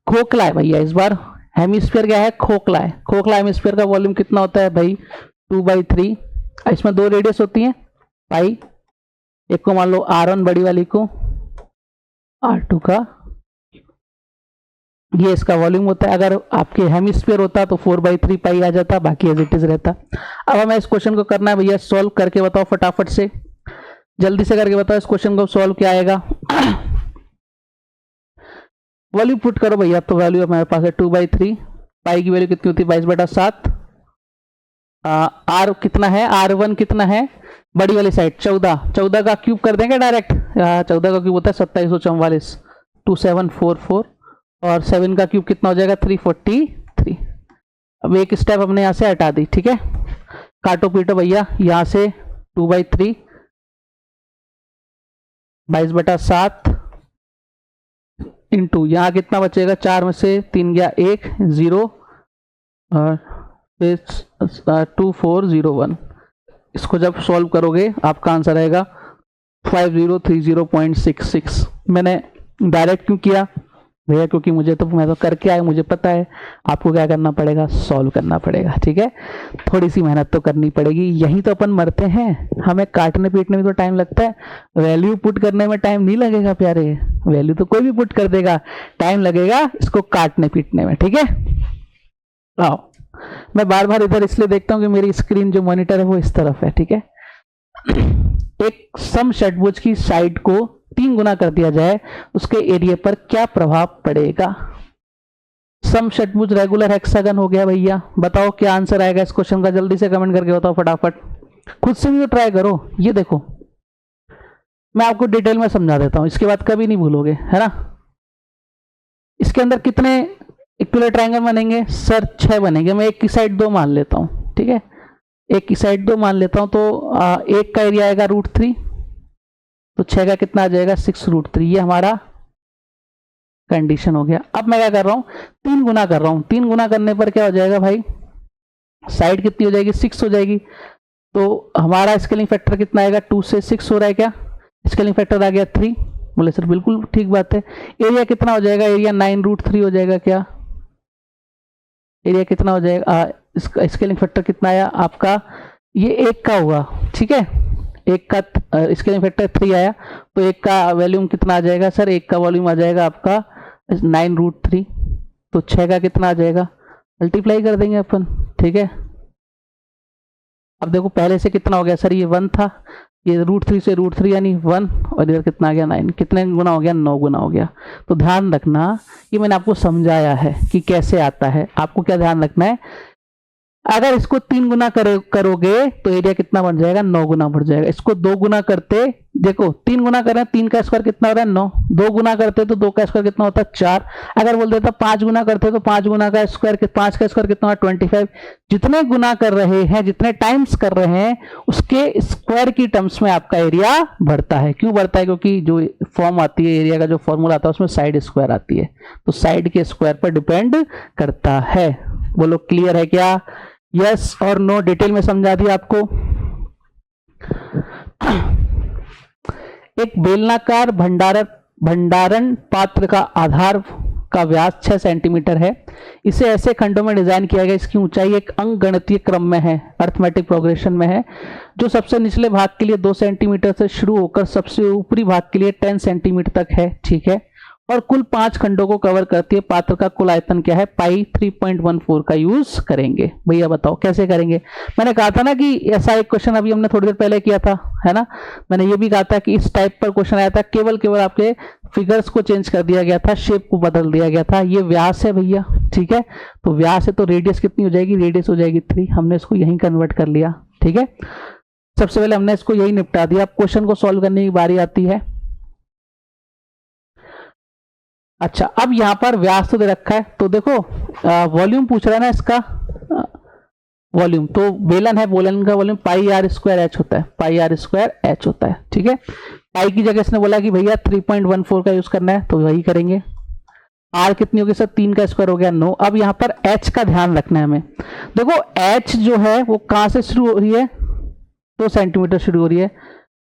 खोखला है भैया, इस बार हेमिस्फीयर क्या है, खोखला है। खोखला हेमिस्फीयर का वॉल्यूम कितना होता है भाई 2/3। इसमें दो रेडियस होती हैं पाई, एक को मान लो R1 बड़ी वाली को, R2 का, ये इसका वॉल्यूम होता है। अगर आपके हेमिस्फीयर होता तो 4/3 पाई आ जाता, बाकी एज इट इज रहता। अब हमें इस क्वेश्चन को करना है भैया सॉल्व करके बताओ फटाफट से, जल्दी से करके बताओ इस क्वेश्चन को सॉल्व क्या आएगा। वॉल्यूम पुट करो भैया। तो वैल्यू हमारे पास है 2/3, पाई की वैल्यू कितनी होती है 22/7। R कितना है, R1 कितना है बड़ी वाली साइड 14 का क्यूब कर देंगे डायरेक्ट। 14 का क्यूब होता है 2744, 2744 और 7 का क्यूब कितना हो जाएगा 343। अब एक स्टेप हमने यहाँ से हटा दी। ठीक है, काटो पीटो भैया, यहाँ से 2/3 22/7 इंटू यहाँ कितना बचेगा, 4 में से 3 गया 1 0 और 2401। इसको जब सॉल्व करोगे आपका आंसर आएगा 5030.66। मैंने डायरेक्ट क्यों किया भैया, क्योंकि मैं तो करके आया, मुझे पता है आपको क्या करना पड़ेगा, सॉल्व करना पड़ेगा। ठीक है, थोड़ी सी मेहनत तो करनी पड़ेगी, यही तो अपन मरते हैं। हमें काटने पीटने में तो टाइम लगता है, वैल्यू पुट करने में टाइम नहीं लगेगा प्यारे। वैल्यू तो कोई भी पुट कर देगा, टाइम लगेगा इसको काटने पीटने में। ठीक है, आओ, मैं बार बार इधर इसलिए देखता हूँ कि मेरी स्क्रीन जो मॉनिटर है वो इस तरफ है। ठीक है, एक सम षट्भुज की साइड को 3 गुना कर दिया जाए, उसके एरिया पर क्या प्रभाव पड़ेगा। सम षट्भुज रेगुलर हेक्सागन हो गया भैया। बताओ क्या आंसर आएगा इस क्वेश्चन का, जल्दी से कमेंट करके बताओ फटाफट, खुद से भी तो ट्राई करो। ये देखो मैं आपको डिटेल में समझा देता हूं, इसके बाद कभी नहीं भूलोगे, है ना। इसके अंदर कितने इक्विलर ट्रायंगल बनेंगे सर, 6 बनेंगे। मैं एक की साइड 2 मान लेता हूं। ठीक है, एक की साइड 2 मान लेता हूं, तो एक का एरिया आएगा √3, तो 6 का कितना आ जाएगा 6√3। ये हमारा कंडीशन हो गया। अब मैं क्या कर रहा हूं, 3 गुना कर रहा हूं। 3 गुना करने पर क्या हो जाएगा भाई, साइड कितनी हो जाएगी 6 हो जाएगी। तो हमारा स्केलिंग फैक्टर कितना आएगा, 2 से 6 हो रहा है क्या, स्केलिंग फैक्टर आ गया 3। बोले सर बिल्कुल ठीक बात है। एरिया कितना हो जाएगा, एरिया 9√3 हो जाएगा। क्या एरिया कितना हो जाएगा, इसका स्केलिंग फैक्टर कितना आया आपका, ये 1 का हुआ। ठीक है, 1 का स्केलिंग फैक्टर 3 आया, तो 1 का वॉल्यूम कितना आ जाएगा सर, 1 का वॉल्यूम आ जाएगा आपका 9√3। तो 6 का कितना आ जाएगा, मल्टीप्लाई कर देंगे अपन। ठीक है, अब देखो पहले से कितना हो गया सर, ये 1 था, ये √3 से √3 यानी 1, और इधर कितना आ गया 9, कितने गुना हो गया 9 गुना हो गया। तो ध्यान रखना, ये मैंने आपको समझाया है कि कैसे आता है। आपको क्या ध्यान रखना है, अगर इसको 3 गुना करोगे तो एरिया कितना बढ़ जाएगा, 9 गुना बढ़ जाएगा। इसको 2 गुना करते, देखो 3 गुना कर रहे हैं, 3 का स्क्वायर कितना हो रहा है 9, 2 गुना करते तो 2 का स्क्वायर कितना होता है 4। अगर बोल देता 5 गुना करते तो 5 गुना का स्क्वायर 5 का स्क्वायर कितना होगा 25। जितने गुना कर रहे हैं, जितने टाइम्स कर रहे हैं, उसके स्क्वायर की टर्म्स में आपका एरिया बढ़ता है। क्यों बढ़ता है? क्योंकि जो फॉर्म आती है एरिया का, जो फॉर्मूला आता है उसमें साइड स्क्वायर आती है, तो साइड के स्क्वायर पर डिपेंड करता है। बोलो क्लियर है क्या? यस और नो? डिटेल में समझा दिया आपको। एक बेलनाकार भंडारण पात्र का आधार का व्यास 6 सेंटीमीटर है। इसे ऐसे खंडों में डिजाइन किया गया, इसकी ऊंचाई एक अंकगणितीय क्रम में है, अर्थमेटिक प्रोग्रेशन में है, जो सबसे निचले भाग के लिए 2 सेंटीमीटर से शुरू होकर सबसे ऊपरी भाग के लिए 10 सेंटीमीटर तक है। ठीक है, और कुल 5 खंडों को कवर करती है। पात्र का कुल आयतन क्या है? पाई 3.14 का यूज करेंगे। भैया बताओ कैसे करेंगे? मैंने कहा था ना कि ऐसा एक क्वेश्चन अभी हमने थोड़ी देर पहले किया था, है ना। मैंने ये भी कहा था कि इस टाइप पर क्वेश्चन आया था, केवल आपके फिगर्स को चेंज कर दिया गया था, शेप को बदल दिया गया था। ये व्यास है भैया, ठीक है, तो व्यास है तो रेडियस कितनी हो जाएगी? रेडियस हो जाएगी 3। हमने इसको यहीं कन्वर्ट कर लिया। ठीक है, सबसे पहले हमने इसको यही निपटा दिया। अब क्वेश्चन को सॉल्व करने की बारी आती है। अच्छा, अब यहां पर व्यास तो दे रखा है, तो देखो वॉल्यूम पूछ रहा है ना इसका, वॉल्यूम तो बेलन है, बेलन का volume pi r square h होता है, पाई आर स्क्वायर एच होता है। ठीक है, पाई की जगह इसने बोला कि भैया 3.14 का यूज करना है, तो वही करेंगे। आर कितनी होगी सर? 3 का स्क्वायर हो गया 9। अब यहां पर एच का ध्यान रखना है हमें। देखो एच जो है वो कहां से शुरू हो रही है? 2 सेंटीमीटर शुरू हो रही है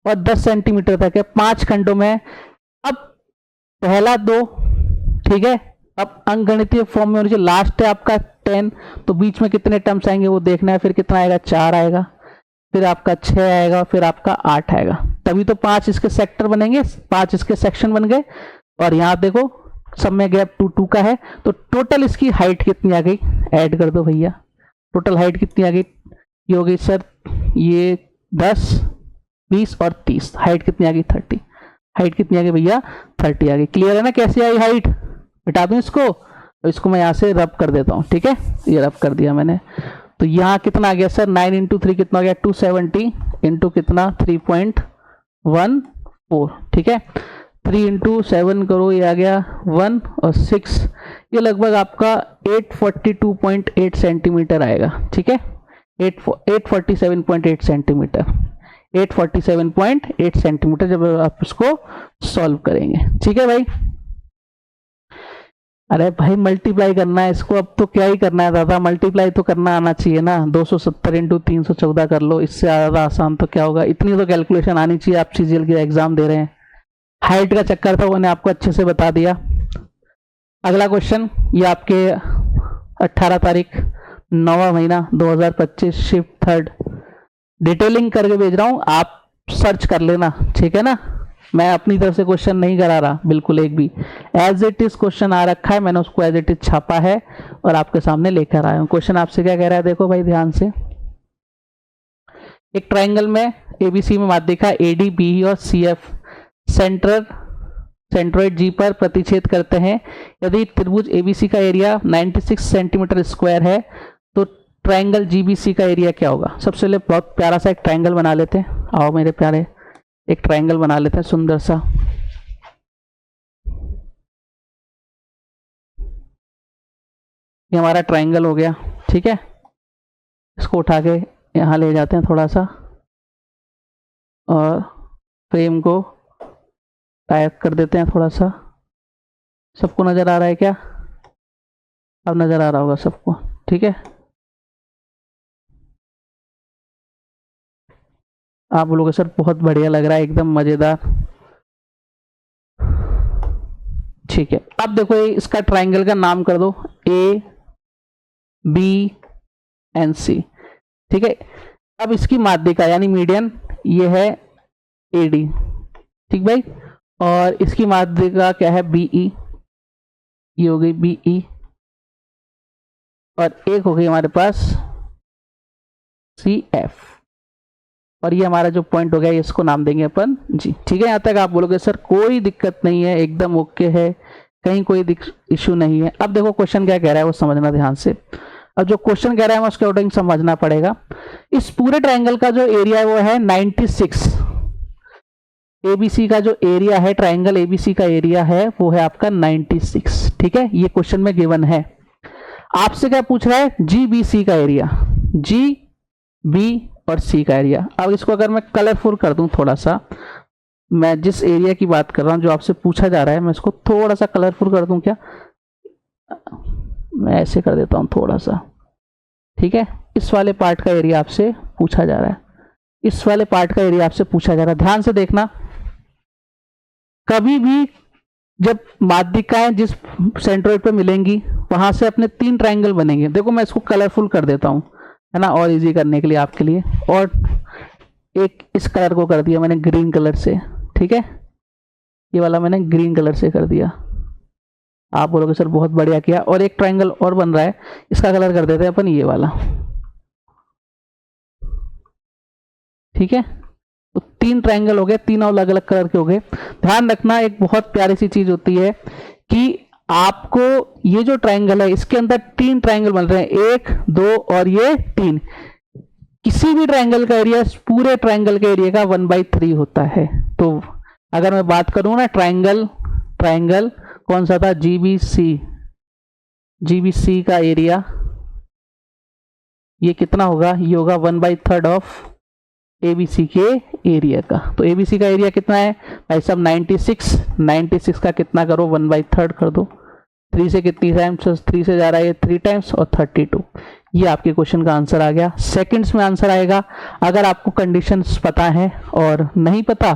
और 10 सेंटीमीटर तक है, 5 खंडों में। अब पहला 2, ठीक है, अब अंकगणितीय फॉर्म में होनी चाहिए। लास्ट है आपका 10, तो बीच में कितने टर्म्स आएंगे वो देखना है। फिर कितना आएगा? 4 आएगा, फिर आपका 6 आएगा, फिर आपका 8 आएगा। तभी तो 5 इसके सेक्टर बनेंगे, 5 इसके सेक्शन बन गए। और यहाँ देखो सब में गैप 2 का है, तो टोटल इसकी हाइट कितनी आ गई? ऐड कर दो भैया, टोटल हाइट कितनी आ गई? ये हो गई सर, ये 10, 20 और 30, हाइट कितनी आ गई? 30। हाइट कितनी आ गई भैया? 30 आ गई। क्लियर है ना कैसे आई हाइट? मिटा दूं इसको, तो इसको मैं यहाँ से रब कर देता हूँ। ठीक है, ये रब कर दिया मैंने। तो यहाँ कितना आ गया सर? 9 इंटू 3 कितना हो गया? 270 इंटू कितना? 3.14। ठीक है, 3 इंटू 7 करो, ये आ गया 1 और 6, ये लगभग आपका 842.8 सेंटीमीटर आएगा। ठीक है, 847.8 सेंटीमीटर, 847.8 सेंटीमीटर जब आप इसको सॉल्व करेंगे। ठीक है भाई। अरे भाई मल्टीप्लाई करना है इसको, अब तो क्या ही करना है दादा, मल्टीप्लाई तो करना आना चाहिए ना। 270 इंटू 314 कर लो, इससे ज़्यादा आसान तो क्या होगा। इतनी तो कैलकुलेशन आनी चाहिए, आप सीजीएल की एग्जाम दे रहे हैं। हाइट का चक्कर था वो मैंने आपको अच्छे से बता दिया। अगला क्वेश्चन, ये आपके 18 तारीख 9वां महीना 2025 शिफ्ट 3rd, डिटेलिंग करके भेज रहा हूँ, आप सर्च कर लेना। ठीक है ना, मैं अपनी तरफ से क्वेश्चन नहीं करा रहा बिल्कुल एक भी। एज इट इज क्वेश्चन आ रखा है, मैंने उसको एज इट इज छापा है और आपके सामने लेकर आया हूं। क्वेश्चन आपसे क्या कह रहा है? देखो भाई ध्यान से, एक ट्राइंगल में एबीसी में माध्यिका एडी, बी और सीएफ सेंट्रोइड जी पर प्रतिच्छेद करते हैं। यदि त्रिभुज एबीसी का एरिया 96 सेंटीमीटर स्क्वायर है, तो ट्राइंगल जीबीसी का एरिया क्या होगा? सबसे पहले बहुत प्यारा सा एक ट्राइंगल बना लेते हैं। आओ मेरे प्यारे, एक ट्राइंगल बना लेते हैं सुंदर सा। ये हमारा ट्राइंगल हो गया। ठीक है, इसको उठा के यहाँ ले जाते हैं थोड़ा सा और फ्रेम को टाइप कर देते हैं थोड़ा सा। सबको नजर आ रहा है क्या? अब नजर आ रहा होगा सबको। ठीक है, आप बोलोगे सर बहुत बढ़िया लग रहा है, एकदम मजेदार। ठीक है, अब देखो इसका ट्राइंगल का नाम कर दो ए बी एंड सी। ठीक है, अब इसकी माध्यिका यानी मीडियन ये है एडी। ठीक भाई, और इसकी माध्यिका क्या है? बीई, ये हो गई बीई, और एक हो गई हमारे पास सी एफ, और ये हमारा जो पॉइंट हो गया इसको नाम देंगे अपन जी। ठीक है, यहाँ तक आप बोलोगे सर कोई दिक्कत नहीं है, एकदम ओके है, कहीं कोई इशू नहीं है। अब देखो क्वेश्चन क्या कह रहा है वो समझना ध्यान से। और जो क्वेश्चन कह रहा है हमें उसके अकॉर्डिंग समझना पड़ेगा। इस पूरे ट्राइंगल का जो एरिया है वो है 96। एबीसी का जो एरिया है, ट्राइंगल एबीसी का एरिया है वो है आपका 96। ठीक है, ये क्वेश्चन में गिवन है। आपसे क्या पूछ रहा है? जीबीसी का एरिया, जी बी और सी का एरिया। अब इसको अगर मैं कलरफुल कर दूं थोड़ा सा, मैं जिस एरिया की बात कर रहा हूं जो आपसे पूछा जा रहा है, मैं इसको थोड़ा सा कलरफुल कर दूं क्या? मैं ऐसे कर देता हूं थोड़ा सा। ठीक है, इस वाले पार्ट का एरिया आपसे पूछा जा रहा है, इस वाले पार्ट का एरिया आपसे पूछा जा रहा है। ध्यान से देखना, कभी भी जब माध्यिकाएं जिस सेंट्रोइड पे मिलेंगी वहां से अपने 3 ट्राइंगल बनेंगे। देखो मैं इसको कलरफुल कर देता हूं, है ना, और इजी करने के लिए आपके लिए। और एक इस कलर को कर दिया मैंने ग्रीन कलर से। ठीक है, ये वाला मैंने ग्रीन कलर से कर दिया। आप बोलोगे सर बहुत बढ़िया किया। और एक ट्राइंगल और बन रहा है, इसका कलर कर देते हैं अपन ये वाला। ठीक है, तो 3 ट्राइंगल हो गए, तीनों अलग अलग कलर के हो गए। ध्यान रखना एक बहुत प्यारी सी चीज होती है कि आपको ये जो ट्राइंगल है इसके अंदर 3 ट्राइंगल बन रहे हैं, 1 2 और ये 3। किसी भी ट्राइंगल का एरिया पूरे ट्राइंगल के एरिया का 1/3 होता है। तो अगर मैं बात करूं ना, ट्राइंगल कौन सा था? जीबीसी का एरिया ये कितना होगा? ये होगा 1/3 ऑफ एबीसी के एरिया का। तो एबीसी का एरिया कितना है भाई साहब? 96 का कितना करो? 1/3 कर दो। 3 से कितनी टाइम्स? 3 से जा रहा है 3 टाइम्स और 32। ये आपके क्वेश्चन का आंसर आ गया। सेकंड्स में आंसर आएगा। अगर आपको कंडीशंस पता है और नहीं पता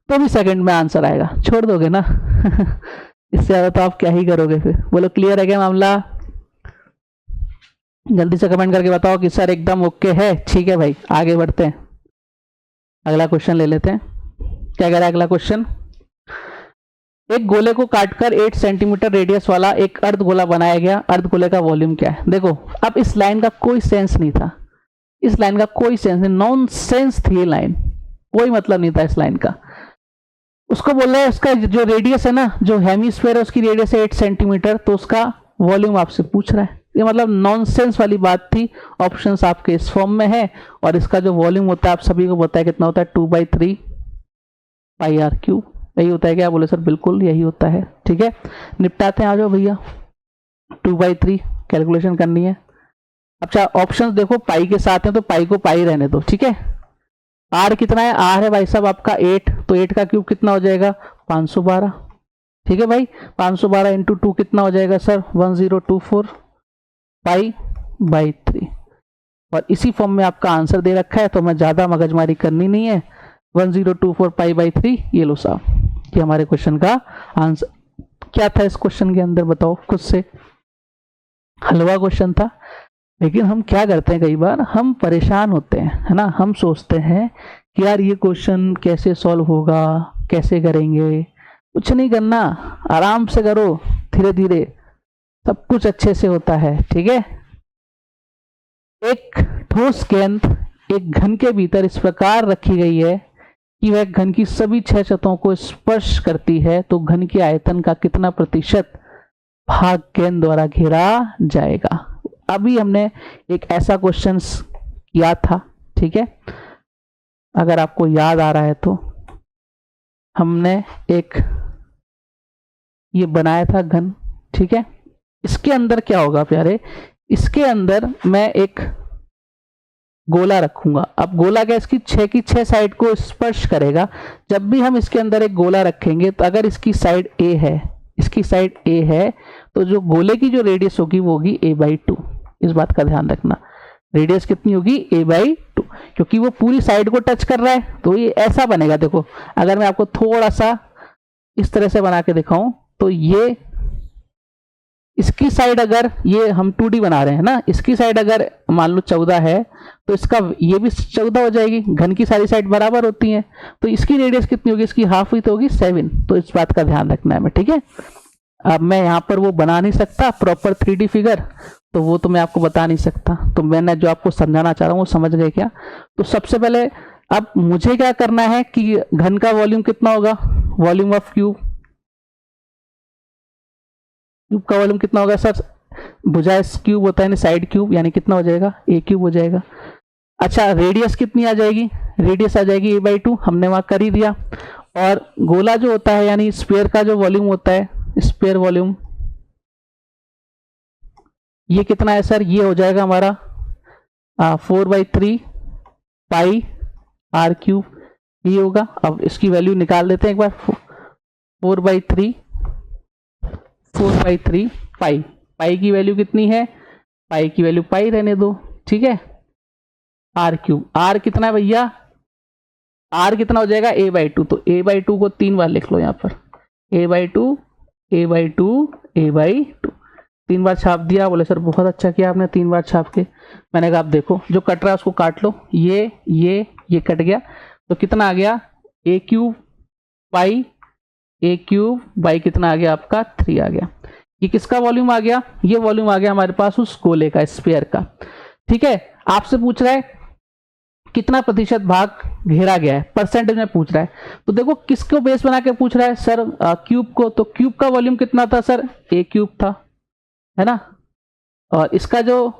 तो भी सेकंड में आंसर आएगा। छोड़ दोगे ना इससे ज्यादा तो आप क्या ही करोगे फिर। बोलो क्लियर है क्या मामला? जल्दी से कमेंट करके बताओ कि सर एकदम ओके है। ठीक है भाई, आगे बढ़ते हैं, अगला क्वेश्चन ले लेते हैं। क्या कह रहा है अगला क्वेश्चन? एक गोले को काटकर 8 सेंटीमीटर रेडियस वाला एक अर्धगोला बनाया गया। अर्धगोले का वॉल्यूम क्या है? देखो अब इस लाइन का कोई सेंस नहीं था, इस लाइन का कोई सेंस नहीं, नॉन सेंस थी ये लाइन, कोई मतलब नहीं था इस लाइन का। उसको बोल रहा है उसका जो रेडियस है ना, जो हेमिस्फीयर है उसकी रेडियस है 8 सेंटीमीटर, तो उसका वॉल्यूम आपसे पूछ रहा है। ये मतलब नॉनसेंस वाली बात थी। ऑप्शंस आपके इस फॉर्म में है और इसका जो वॉल्यूम होता है आप सभी को पता है कितना होता है? 2/3 पाई आर क्यूब। यही होता है क्या? बोले सर बिल्कुल यही होता है। ठीक है, निपटाते हैं, आ जाओ भैया। 2/3 कैलकुलेशन करनी है। अच्छा ऑप्शंस देखो, पाई के साथ है तो पाई को पाई रहने दो। ठीक है, आर कितना है? आर है भाई साहब आपका 8, तो 8 का क्यूब कितना हो जाएगा? 512। ठीक है भाई, 512 इंटू 2 कितना हो जाएगा सर? 1024 पाई/3। और इसी फॉर्म में आपका आंसर दे रखा है, तो मैं ज्यादा मगजमारी करनी नहीं है। 1024 पाई/3, ये लो साहब, ये हमारे क्वेश्चन का आंसर। क्या था इस क्वेश्चन के अंदर बताओ खुद से? हलवा क्वेश्चन था। लेकिन हम क्या करते हैं, कई बार हम परेशान होते हैं, है ना, हम सोचते हैं कि यार ये क्वेश्चन कैसे सॉल्व होगा, कैसे करेंगे। कुछ नहीं करना, आराम से करो, धीरे धीरे सब कुछ अच्छे से होता है। ठीक है, एक ठोस गेंद एक घन के भीतर इस प्रकार रखी गई है कि वह घन की सभी 6 सतहों को स्पर्श करती है, तो घन के आयतन का कितना प्रतिशत भाग गेंद द्वारा घेरा जाएगा? अभी हमने एक ऐसा क्वेश्चन किया था। ठीक है, अगर आपको याद आ रहा है तो हमने एक ये बनाया था घन। ठीक है, इसके अंदर क्या होगा प्यारे? इसके अंदर मैं एक गोला रखूंगा। अब गोला क्या, इसकी 6 की 6 साइड को स्पर्श करेगा। जब भी हम इसके अंदर एक गोला रखेंगे तो अगर इसकी साइड ए है, इसकी साइड ए है, तो जो गोले की जो रेडियस होगी वो होगी a/2। इस बात का ध्यान रखना, रेडियस कितनी होगी? a/2, क्योंकि वो पूरी साइड को टच कर रहा है। तो ये ऐसा बनेगा। देखो अगर मैं आपको थोड़ा सा इस तरह से बना के दिखाऊं तो ये इसकी साइड, अगर ये हम 2D बना रहे हैं ना, इसकी साइड अगर मान लो 14 है तो इसका ये भी 14 हो जाएगी। घन की सारी साइड बराबर होती हैं, तो इसकी रेडियस कितनी होगी? इसकी हाफ हुई तो होगी 7। तो इस बात का ध्यान रखना है मैं। ठीक है, अब मैं यहाँ पर वो बना नहीं सकता प्रॉपर 3D फिगर, तो वो तो मैं आपको बता नहीं सकता। तो मैंने जो आपको समझाना चाह रहा हूँ वो समझ गए क्या? तो सबसे पहले अब मुझे क्या करना है कि घन का वॉल्यूम कितना होगा? वॉल्यूम ऑफ क्यूब, क्यूब का वॉल्यूम कितना होगा सर? भुजा क्यूब होता है ना, साइड क्यूब, यानी कितना हो जाएगा, ए क्यूब हो जाएगा। अच्छा, रेडियस कितनी आ जाएगी, रेडियस आ जाएगी a/2, हमने वहां कर ही दिया। और गोला जो होता है यानी स्फीयर का जो वॉल्यूम होता है, स्फीयर वॉल्यूम, ये कितना है सर, ये हो जाएगा हमारा 4/3 पाई आर क्यूब, ये होगा। अब इसकी वैल्यू निकाल देते हैं एक बार, 4/3 पाई, पाई की वैल्यू कितनी है, पाई की वैल्यू पाई रहने दो, ठीक है। आर क्यूब, आर कितना है भैया, आर कितना हो जाएगा a/2, तो a/2 को 3 बार लिख लो यहाँ पर, a/2 a/2 a/2, 3 बार छाप दिया। बोले सर बहुत अच्छा किया आपने 3 बार छाप के। मैंने कहा आप देखो जो कट रहा है उसको काट लो, ये कट गया, तो कितना आ गया, a क्यूब बाई कितना आ गया आपका 3 आ गया। ये किसका वॉल्यूम आ गया, ये वॉल्यूम आ गया हमारे पास उस गोले का, स्फीयर का, ठीक है। आपसे पूछ रहा है कितना प्रतिशत भाग घेरा गया है, परसेंटेज में पूछ रहा है। तो देखो किसको बेस बना के पूछ रहा है सर, क्यूब को, तो क्यूब का वॉल्यूम कितना था सर, ए क्यूब था, है ना। और इसका जो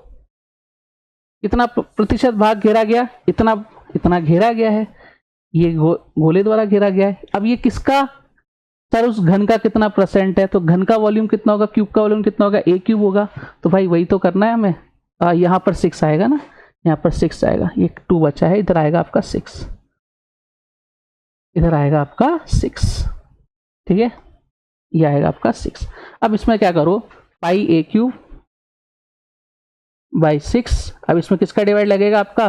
कितना प्रतिशत भाग घेरा गया, इतना घेरा गया है, ये गोले द्वारा घेरा गया है। अब ये किसका सर, उस घन का कितना परसेंट है, तो घन का वॉल्यूम कितना होगा, क्यूब का वॉल्यूम कितना होगा, ए क्यूब होगा। तो भाई वही तो करना है हमें। यहाँ पर 6 आएगा ना, यहाँ पर 6 आएगा, ये 2 बचा है, इधर आएगा आपका 6, इधर आएगा आपका 6, ठीक है, ये आएगा आपका 6। अब इसमें क्या करो, पाई ए क्यूब बाई 6, अब इसमें किसका डिवाइड लगेगा, आपका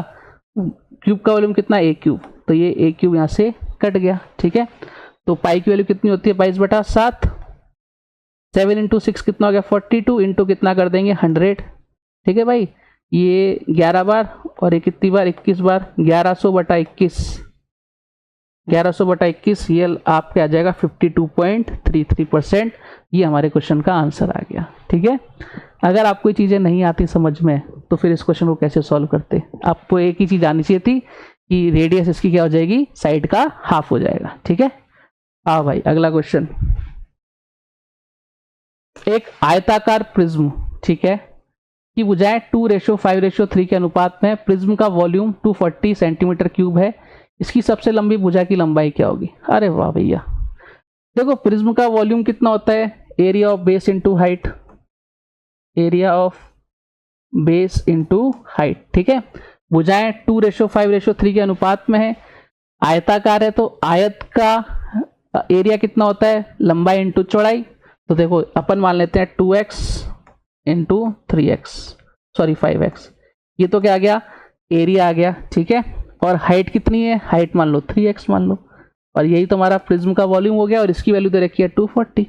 क्यूब का वॉल्यूम कितना, ए क्यूब, तो ये ए क्यूब यहाँ से कट गया, ठीक है। तो पाई की वैल्यू कितनी होती है, 22/7, 7 × 6 कितना हो गया, 42, इंटू कितना कर देंगे 100, ठीक है भाई। ये 11 बार और ये कितनी बार, 21 बार, 1100/21, 1100/21, ये आपके आ जाएगा 52.33%। ये हमारे क्वेश्चन का आंसर आ गया, ठीक है। अगर आपको ये चीज़ें नहीं आती समझ में तो फिर इस क्वेश्चन को कैसे सॉल्व करते, आपको एक ही चीज़ आनी चाहिए थी कि रेडियस इसकी क्या हो जाएगी, साइड का हाफ हो जाएगा, ठीक है। हाँ भाई, अगला क्वेश्चन, एक आयताकार प्रिज्म, ठीक है, की भुजाएं 2:5:3 के अनुपात में, प्रिज्म का वॉल्यूम 240 सेंटीमीटर क्यूब है, इसकी सबसे लंबी भुजा की लंबाई क्या होगी। अरे वाह भैया, देखो प्रिज्म का वॉल्यूम कितना होता है, area of base into height, area of base into height, ठीक है। भुजाएं 2:5:3 के अनुपात में है, आयताकार है, तो आयत का एरिया कितना होता है, लंबाई इंटू चौड़ाई। तो देखो अपन मान लेते हैं 2x into 3x, sorry 5x, ये तो क्या आ गया, एरिया आ गया, ठीक है। और हाइट कितनी है, हाइट मान लो 3x मान लो, और यही तो हमारा प्रिज्म का वॉल्यूम हो गया, और इसकी वैल्यू दे रखी है 240।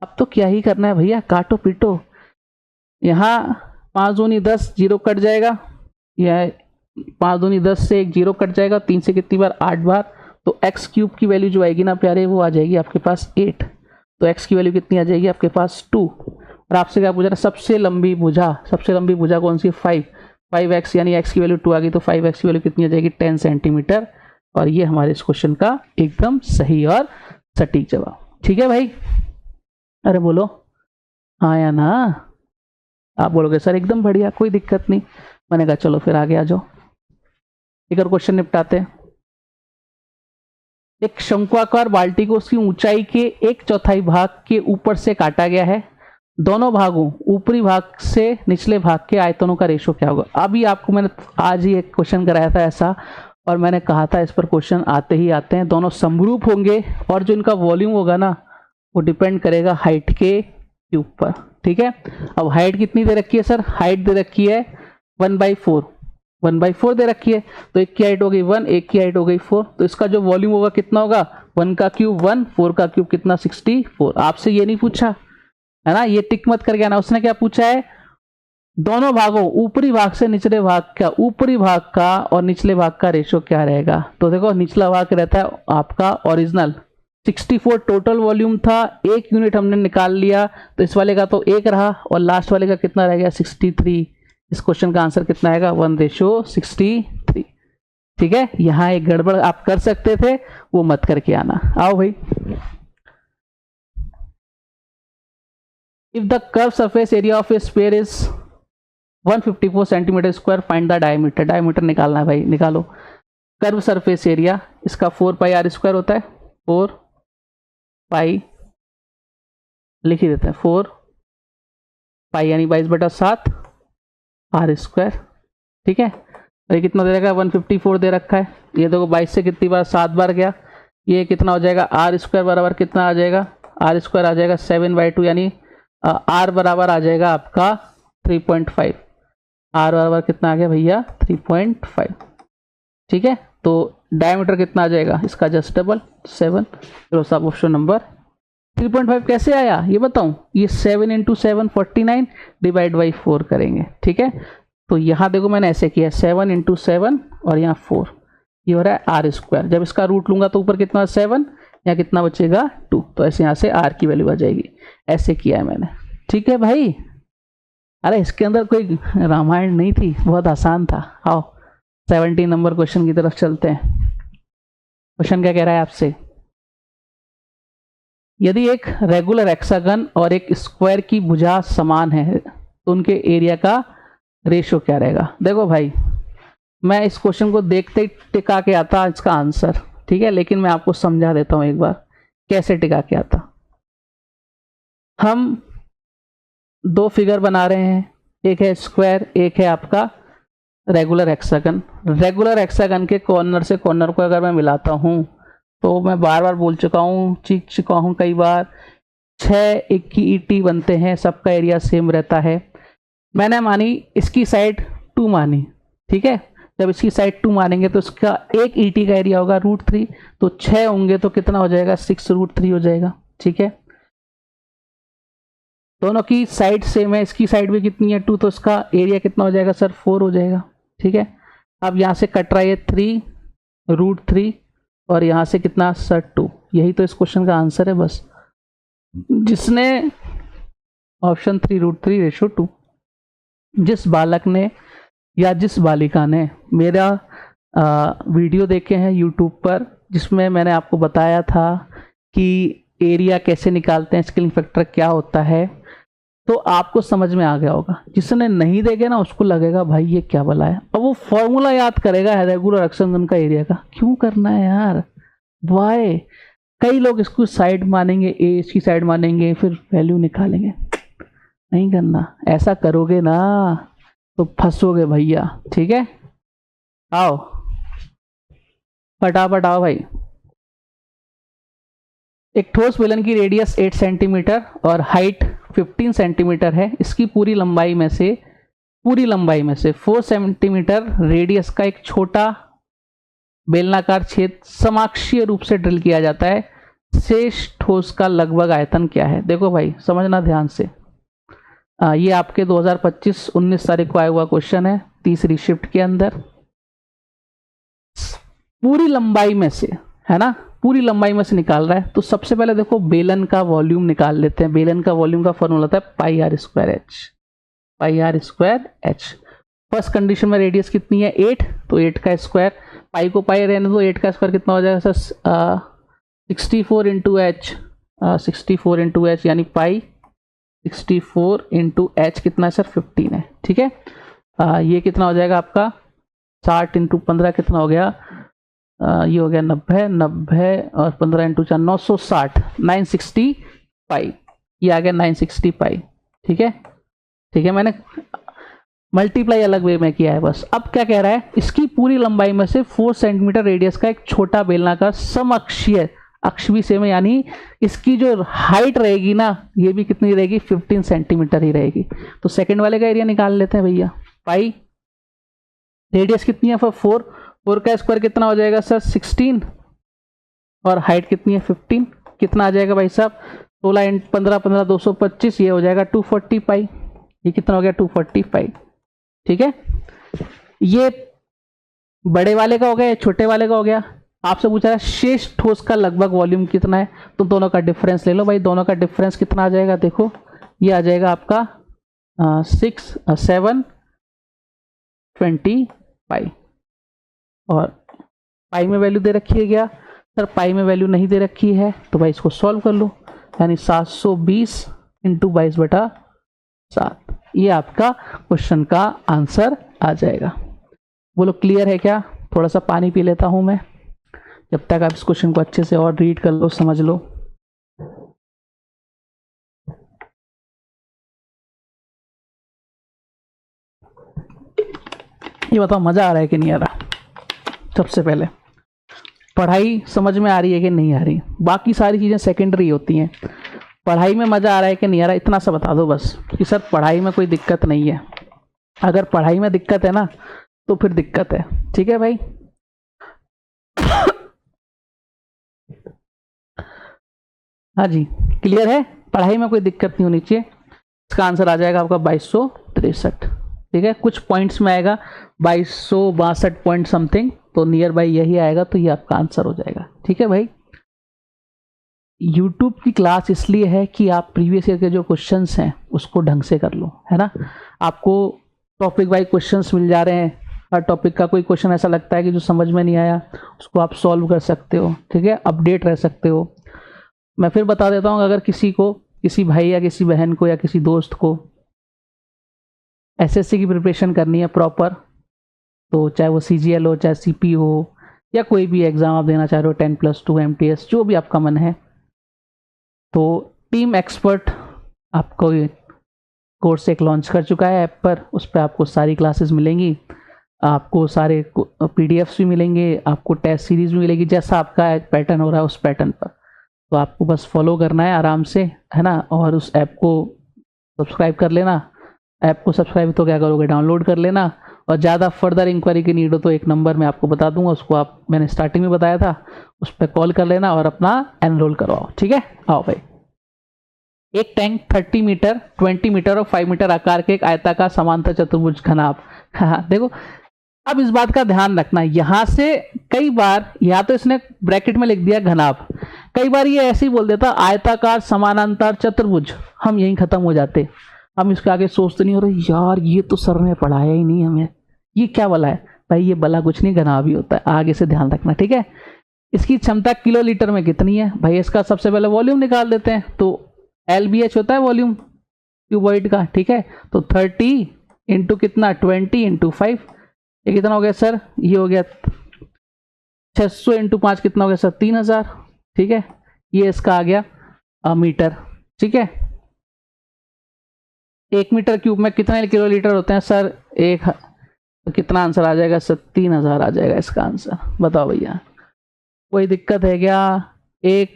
अब तो क्या ही करना है भैया, काटो पीटो, यहाँ 5 दूनी 10, 0 कट जाएगा, यह 5 दूनी 10 से एक 0 कट जाएगा, 3 से कितनी बार, 8 बार, तो एक्स क्यूब की वैल्यू जो आएगी ना प्यारे, वो आ जाएगी आपके पास 8, तो एक्स की वैल्यू कितनी आ जाएगी आपके पास 2। और आपसे क्या पूछ रहा है, सबसे लंबी भुजा कौन सी, 5x, यानी एक्स की वैल्यू 2 आ गई, तो 5x की वैल्यू कितनी आ जाएगी, 10 सेंटीमीटर। और ये हमारे इस क्वेश्चन का एकदम सही और सटीक जवाब, ठीक है भाई। अरे बोलो हाँ या ना, आप बोलोगे सर एकदम बढ़िया, कोई दिक्कत नहीं। मैंने कहा चलो फिर आगे आ जाओ, एक और क्वेश्चन निपटाते हैं। एक शंक्वाकार बाल्टी को उसकी ऊंचाई के 1/4 भाग के ऊपर से काटा गया है, दोनों भागों ऊपरी भाग से निचले भाग के आयतनों का रेशो क्या होगा। अभी आपको मैंने आज ही एक क्वेश्चन कराया था ऐसा, और मैंने कहा था इस पर क्वेश्चन आते ही आते हैं, दोनों समरूप होंगे, और जो इनका वॉल्यूम होगा ना वो डिपेंड करेगा हाइट के क्यूब पर, ठीक है। अब हाइट कितनी दे रखी है सर, हाइट दे रखी है 1/4 दे रखी है, तो एक की हाइट हो गई 1, एक की हाइट हो गई 4, तो इसका जो वॉल्यूम होगा कितना होगा, 1 का क्यूब 1, 4 का क्यूब कितना 64। आपसे ये नहीं पूछा है ना, ये टिक मत करके आना, उसने क्या पूछा है, दोनों भागों ऊपरी भाग से निचले भाग का, ऊपरी भाग का और निचले भाग का रेशो क्या रहेगा। तो देखो निचला भाग रहता है आपका ओरिजिनल, 64 टोटल वॉल्यूम था, 1 यूनिट हमने निकाल लिया, तो इस वाले का तो 1 रहा, और लास्ट वाले का कितना रह गया 63। इस क्वेश्चन का आंसर कितना आएगा 1:63, ठीक है। यहाँ एक गड़बड़ आप कर सकते थे, वो मत करके आना। आओ भाई, if the curve surface area of A sphere is 154 centimetre square, find the diameter. Diameter निकालना है भाई, निकालो। कर्व सरफेस एरिया इसका 4 पाई आर स्क्वायर होता है, 4 पाई लिख ही देते हैं, 4 पाई यानी 22/7 आर स्क्वायर, ठीक है। और ये कितना दे रखा है, 154 दे रखा है। ये देखो 22 से कितनी बार, 7 बार गया। ये कितना हो जाएगा, आर स्क्वायर बराबर कितना आ जाएगा, आर स्क्वायर आ जाएगा 7/2, यानी आर बराबर आ जाएगा आपका 3.5। आर बराबर कितना आ गया भैया, 3.5, ठीक है। तो डायमीटर कितना आ जाएगा इसका, जस्ट डबल 7। चलो साहब ऑप्शन नंबर 3.5 कैसे आया ये बताऊं, ये 7 × 7 49 डिवाइड बाई 4 करेंगे, ठीक है। तो यहाँ देखो मैंने ऐसे किया 7 × 7 और यहाँ 4, ये हो रहा है आर स्क्वायर। जब इसका रूट लूंगा तो ऊपर कितना 7, यहाँ कितना बचेगा 2, तो ऐसे यहाँ से आर की वैल्यू आ जाएगी। ऐसे किया है मैंने, ठीक है भाई। अरे इसके अंदर कोई रामायण नहीं थी, बहुत आसान था। आओ 17 नंबर क्वेश्चन की तरफ चलते हैं। क्वेश्चन क्या कह रहा है आपसे, यदि एक रेगुलर हेक्सागन और एक स्क्वायर की भुजा समान है तो उनके एरिया का रेशियो क्या रहेगा। देखो भाई मैं इस क्वेश्चन को देखते ही टिका के आता इसका आंसर, ठीक है, लेकिन मैं आपको समझा देता हूं एक बार कैसे टिका के आता। हम दो फिगर बना रहे हैं, एक है स्क्वायर, एक है आपका रेगुलर हेक्सागन। रेगुलर हेक्सागन के कॉर्नर से कॉर्नर को अगर मैं मिलाता हूं तो मैं बार बार बोल चुका हूं, सीख चुका हूं कई बार, 6 एक की ईटी बनते हैं, सबका एरिया सेम रहता है। मैंने मानी इसकी साइड 2 मानी, ठीक है। जब इसकी साइड 2 मानेंगे तो इसका एक ईटी का एरिया होगा √3, तो 6 होंगे तो कितना हो जाएगा, 6√3 हो जाएगा, ठीक है। दोनों की साइड सेम है, इसकी साइड भी कितनी है 2, तो इसका एरिया कितना हो जाएगा सर, 4 हो जाएगा, ठीक है। अब यहाँ से कट रहा है 3√3 और यहाँ से कितना सर 2। यही तो इस क्वेश्चन का आंसर है बस। जिसने ऑप्शन 3√3 रेशो 2, जिस बालक ने या जिस बालिका ने मेरा वीडियो देखे हैं यूट्यूब पर, जिसमें मैंने आपको बताया था कि एरिया कैसे निकालते हैं, स्केलिंग फैक्टर क्या होता है, तो आपको समझ में आ गया होगा। जिसने नहीं देखे ना उसको लगेगा भाई ये क्या भला है, अब वो फॉर्मूला याद करेगा रेगुलर हेक्सागन का एरिया का। क्यों करना है यार, वाई। कई लोग इसको साइड मानेंगे, ए इसकी साइड मानेंगे, फिर वैल्यू निकालेंगे। नहीं करना, ऐसा करोगे ना तो फंसोगे भैया, ठीक है। आओ फटाफट आओ भाई। एक ठोस बेलन की रेडियस 8 सेंटीमीटर और हाइट 15 सेंटीमीटर है। इसकी पूरी लंबाई में से 4 सेंटीमीटर रेडियस का एक छोटा बेलनाकार छेद समाक्षीय रूप से ड्रिल किया जाता है। शेष ठोस का लगभग आयतन क्या है। देखो भाई समझना ध्यान से, ये आपके 2025-19 तारीख को आया हुआ क्वेश्चन है, तीसरी शिफ्ट के अंदर। पूरी लंबाई में से, है ना, पूरी लंबाई में से निकाल रहा है। तो सबसे पहले देखो बेलन का वॉल्यूम निकाल लेते हैं। बेलन का वॉल्यूम का फॉर्मूला होता है πr²h, πr²h। फर्स्ट कंडीशन में रेडियस कितनी है 8, तो 8 का स्क्वायर, पाई को पाई रहने दो, 8 का स्क्वायर कितना हो जाएगा सर 64 × h यानी पाई 64 × h कितना है सर 15 है, ठीक है। ये कितना हो जाएगा आपका 60 × 15 कितना हो गया, ये हो गया 90 और 15 × 4 960, 960 पाई, ये आ गया 960 पाई, ठीक है, ठीक है। मैंने मल्टीप्लाई अलग वे में किया है बस। अब क्या कह रहा है, इसकी पूरी लंबाई में से 4 सेंटीमीटर रेडियस का एक छोटा बेलनाकार समअक्षीय, अक्ष भी सेम है, यानी इसकी जो हाइट रहेगी ना ये भी कितनी रहेगी 15 सेंटीमीटर ही रहेगी। तो सेकंड वाले का एरिया निकाल लेते हैं भैया। पाई रेडियस कितनी है 4 का स्क्वायर कितना हो जाएगा सर 16 और हाइट कितनी है 15, कितना आ जाएगा भाई साहब 16 × 15 15 225, ये हो जाएगा 240 पाई। ये कितना हो गया 240 पाई, ठीक है। ये बड़े वाले का हो गया, छोटे वाले का हो गया। आपसे पूछा है शेष ठोस का लगभग वॉल्यूम कितना है, तो दोनों का डिफरेंस ले लो भाई। दोनों का डिफरेंस कितना आ जाएगा, देखो ये आ जाएगा आपका 720 पाई, और पाई में वैल्यू दे रखी है क्या सर, पाई में वैल्यू नहीं दे रखी है, तो भाई इसको सॉल्व कर लो। यानी 720 इंटू 22/7। ये आपका क्वेश्चन का आंसर आ जाएगा। बोलो क्लियर है क्या? थोड़ा सा पानी पी लेता हूं मैं, जब तक आप इस क्वेश्चन को अच्छे से और रीड कर लो, समझ लो। ये बताओ मजा आ रहा है कि नहीं आ रहा? सबसे पहले पढ़ाई समझ में आ रही है कि नहीं आ रही? बाकी सारी चीजें सेकेंडरी होती हैं। पढ़ाई में मजा आ रहा है कि नहीं आ रहा, इतना सा बता दो बस कि सर पढ़ाई में कोई दिक्कत नहीं है। अगर पढ़ाई में दिक्कत है ना तो फिर दिक्कत है। ठीक है भाई? हाँ जी, क्लियर है? पढ़ाई में कोई दिक्कत नहीं होनी चाहिए। इसका आंसर आ जाएगा आपका 2263। ठीक है, कुछ पॉइंट्स में आएगा 2262 पॉइंट समथिंग, तो नियर बाई यही आएगा, तो ये आपका आंसर हो जाएगा। ठीक है भाई? यूट्यूब की क्लास इसलिए है कि आप प्रीवियस ईयर के जो क्वेश्चंस हैं उसको ढंग से कर लो, है ना। आपको टॉपिक वाइज क्वेश्चंस मिल जा रहे हैं। हर टॉपिक का कोई क्वेश्चन ऐसा लगता है कि जो समझ में नहीं आया उसको आप सॉल्व कर सकते हो। ठीक है, अपडेट रह सकते हो। मैं फिर बता देता हूँ, अगर किसी को, किसी भाई या किसी बहन को या किसी दोस्त को एसएससी की प्रिपरेशन करनी है प्रॉपर, तो चाहे वो सीजीएल हो, चाहे सीपी हो, या कोई भी एग्ज़ाम आप देना चाह रहे हो, 10+2 एमटीएस, जो भी आपका मन है, तो टीम एक्सपर्ट आपको कोर्स एक लॉन्च कर चुका है ऐप पर। उस पर आपको सारी क्लासेस मिलेंगी, आपको सारे पीडीएफ्स भी मिलेंगे, आपको टेस्ट सीरीज भी मिलेगी, जैसा आपका पैटर्न हो रहा है उस पैटर्न पर। तो आपको बस फॉलो करना है आराम से, है ना, और उस ऐप को सब्सक्राइब कर लेना। ऐप को सब्सक्राइब तो क्या करोगे, डाउनलोड कर लेना। और ज़्यादा फर्दर इंक्वायरी की नीड हो तो एक नंबर मैं आपको बता दूंगा, उसको आप, मैंने स्टार्टिंग में बताया था, उस पर कॉल कर लेना और अपना एनरोल करवाओ। ठीक है? आओ भाई। एक टैंक 30 मीटर, 20 मीटर और 5 मीटर आकार के एक आयताकार समांतर चतुर्भुज घनाभ। हाँ देखो, अब इस बात का ध्यान रखना, यहां से कई बार, या तो इसने ब्रैकेट में लिख दिया घनाभ, कई बार ये ऐसे ही बोल देता आयताकार समानांतर चतुर्भुज, हम यहीं खत्म हो जाते। हम इसके आगे सोचते नहीं, हो रहे यार ये तो सर ने पढ़ाया ही नहीं हमें, ये क्या बला है भाई? ये बला कुछ नहीं, घनाभ ही होता है। आगे से ध्यान रखना। ठीक है? इसकी क्षमता किलोलीटर में कितनी है भाई? इसका सबसे पहले वॉल्यूम निकाल देते हैं। तो LBH होता है वॉल्यूम क्यूबॉइड का। ठीक है, तो 30 इंटू कितना, 20 इंटू 5, ये कितना हो गया सर? ये हो गया 600 इंटू 5, कितना हो गया सर? 3000। ठीक है, ये इसका आ गया मीटर। ठीक है, 1 मीटर क्यूब में कितने किलोलीटर होते हैं सर? एक। तो कितना आंसर आ जाएगा सर? 3000 आ जाएगा इसका आंसर। बताओ भैया, कोई दिक्कत है क्या? 1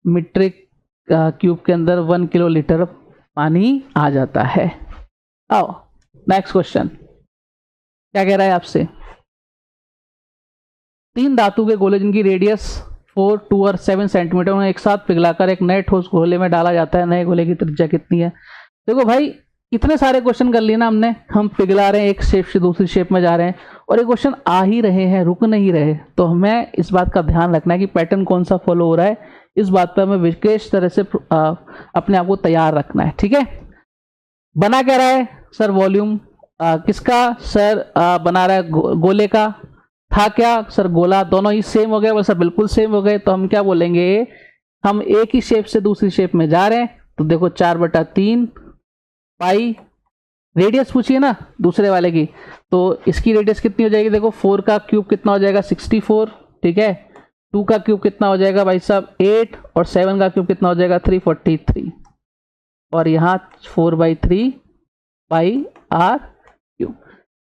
मीट्रिक क्यूब के अंदर 1 किलोलीटर पानी आ जाता है। आओ नेक्स्ट क्वेश्चन, क्या कह रहा है आपसे? 3 धातु के गोले जिनकी रेडियस 4, 2 और 7 सेंटीमीटर उन्हें एक साथ पिघलाकर एक नए ठोस गोले में डाला जाता है। नए गोले की त्रिज्या कितनी है? देखो भाई, इतने सारे क्वेश्चन कर लिए ना हमने, हम पिघला रहे हैं, एक शेप से दूसरी शेप में जा रहे हैं, और ये क्वेश्चन आ ही रहे हैं, रुक नहीं रहे। तो हमें इस बात का ध्यान रखना है कि पैटर्न कौन सा फॉलो हो रहा है, इस बात पर हमें विशेष तरह से अपने आप को तैयार रखना है। ठीक है? बना क्या रहा है सर? वॉल्यूम किसका सर? बना रहा है गोले का। था क्या सर? गोला। दोनों ही सेम हो गए? वो सर बिल्कुल सेम हो गए। तो हम क्या बोलेंगे, हम एक ही शेप से दूसरी शेप में जा रहे हैं। तो देखो 4/3 पाई, रेडियस पूछिए ना दूसरे वाले की, तो इसकी रेडियस कितनी हो जाएगी? देखो 4 का क्यूब कितना हो जाएगा? 64। ठीक है, 2 का क्यूब कितना हो जाएगा भाई साहब? 8, और 7 का क्यूब कितना हो जाएगा? 343। और यहाँ 4/3 पाई आर क्यूब,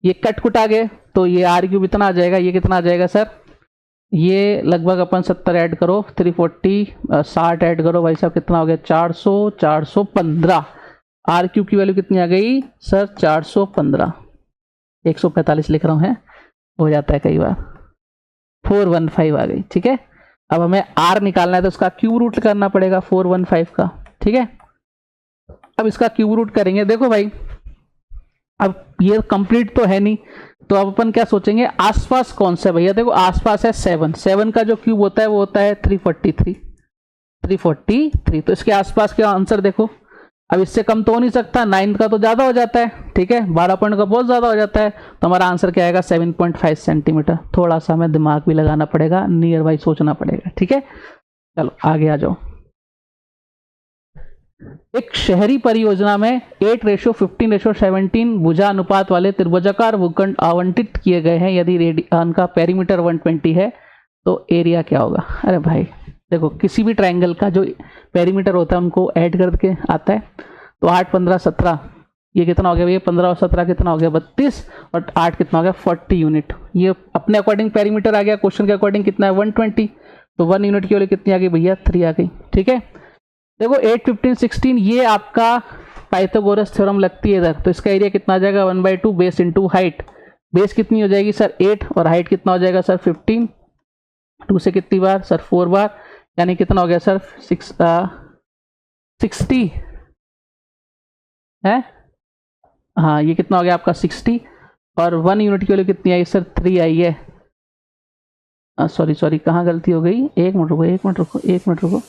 ये कट कुट आ गए, तो ये आर क्यूब इतना आ जाएगा। ये कितना आ जाएगा सर? ये लगभग अपन 70 ऐड करो, 340 60 ऐड करो भाई साहब, कितना हो गया? 400, 415। आर क्यूब की वैल्यू कितनी आ गई सर? 415। 145 लिख रहा हूँ, है, हो जाता है कई बार। 415 आ गई। ठीक है, अब हमें आर निकालना है तो उसका क्यूब रूट करना पड़ेगा 415 का। ठीक है, अब इसका क्यूब रूट करेंगे। देखो भाई, अब ये कंप्लीट तो है नहीं, तो अब अपन क्या सोचेंगे, आसपास कौन सा? भैया देखो आसपास है 7। 7 का जो क्यूब होता है वो होता है 343। 343, तो इसके आसपास के आंसर देखो। अब इससे कम तो हो नहीं सकता, 9 का तो ज्यादा हो जाता है। ठीक है, 12 पॉइंट का बहुत ज्यादा हो जाता है। तो हमारा आंसर क्या आएगा? 7.5 सेंटीमीटर। थोड़ा सा हमें दिमाग भी लगाना पड़ेगा, नियर बाई सोचना पड़ेगा। ठीक है, चलो आगे आ जाओ। एक शहरी परियोजना में 8:15:17 भुजा अनुपात वाले त्रिभुजाकार भूखंड आवंटित किए गए हैं। यदि उनका पेरीमीटर 120 है तो एरिया क्या होगा? अरे भाई देखो, किसी भी ट्रायंगल का जो पेरीमीटर होता है उनको ऐड करके आता है। तो 8, 15, 17, ये कितना हो गया भैया? 15 और 17 कितना हो गया? 32, और 8 कितना हो गया? 40 यूनिट। ये अपने अकॉर्डिंग पेरीमीटर आ गया, क्वेश्चन के अकॉर्डिंग कितना है? 120। तो 1 यूनिट की वैल्यू कितनी आ गई भैया? 3 आ गई। ठीक है, देखो 8, 15, 16 ये आपका पाइथागोरस थ्योरम लगती है इधर। तो इसका एरिया कितना आ जाएगा? 1/2 बेस इंटू हाइट। बेस कितनी हो जाएगी सर? 8, और हाइट कितना हो जाएगा सर? 15। 2 से कितनी बार सर? 4 बार, यानी कितना हो गया सर? 60 है। हाँ, ये कितना हो गया आपका? 60। और 1 यूनिट की वैल्यू कितनी आई सर? 3 आई है। सॉरी, कहाँ गलती हो गई? एक मिनट रुको।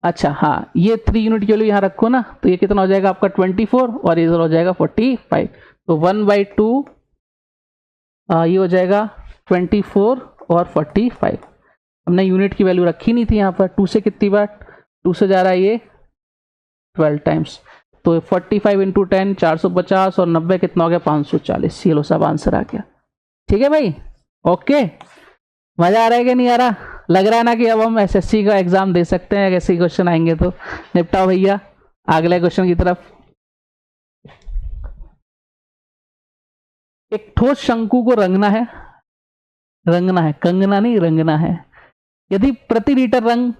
अच्छा हाँ, ये 3 यूनिट की वैल्यू यहाँ रखो ना, तो ये कितना हो जाएगा आपका? 24, और इधर हो जाएगा 45। तो 1/2 ये हो जाएगा 24 और 45। हमने यूनिट की वैल्यू रखी नहीं थी यहाँ पर। 2 से कितनी बार? 2 से जा रहा है ये 12 टाइम्स। तो 45 इंटू 10 450, और 90 कितना हो गया? 540। ये लो सब आंसर आ गया। ठीक है भाई, ओके। मजा आ रहा है कि नहीं आ रहा? लग रहा है ना कि अब हम एसएससी का एग्जाम दे सकते हैं, ऐसे क्वेश्चन आएंगे तो। निपटाओ भैया अगले क्वेश्चन की तरफ। एक ठोस शंकु को रंगना है, कंगना नहीं, रंगना है। यदि प्रति लीटर रंग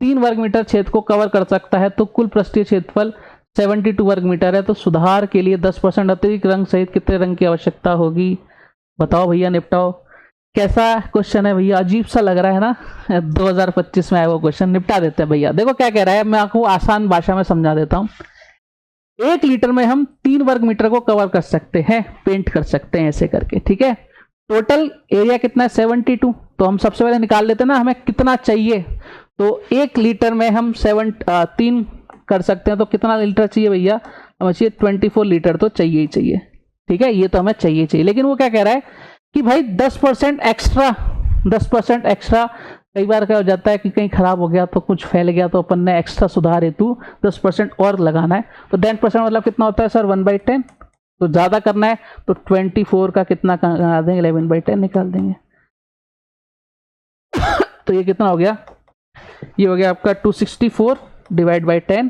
3 वर्ग मीटर क्षेत्र को कवर कर सकता है तो कुल पृष्ठीय क्षेत्रफल 72 वर्ग मीटर है। तो सुधार के लिए 10% अतिरिक्त रंग सहित कितने रंग की आवश्यकता होगी? बताओ भैया, निपटाओ। कैसा क्वेश्चन है भैया? अजीब सा लग रहा है ना? 2025 में आया वो क्वेश्चन। निपटा देते हैं भैया। देखो क्या कह रहा है, मैं आपको आसान भाषा में समझा देता हूं। 1 लीटर में हम 3 वर्ग मीटर को कवर कर सकते हैं, पेंट कर सकते हैं ऐसे करके। ठीक है, टोटल एरिया कितना है? 72। तो हम सबसे पहले निकाल लेते हैं ना हमें कितना चाहिए। तो 1 लीटर में हम 3 कर सकते हैं, तो कितना लीटर चाहिए भैया? हमें चाहिए 24 लीटर, तो चाहिए ही चाहिए। ठीक है, ये तो हमें चाहिए। लेकिन वो क्या कह रहा है कि भाई 10% एक्स्ट्रा। कई बार क्या हो जाता है कि कहीं खराब हो गया तो कुछ फैल गया, तो अपन ने एक्स्ट्रा सुधार हेतु 10% और लगाना है। तो 10% मतलब कितना होता है सर? 1/10। तो ज्यादा करना है तो 24 का कितना कर देंगे? 11/10 निकाल देंगे। तो ये कितना हो गया? ये हो गया आपका 264 डिवाइड बाई 10,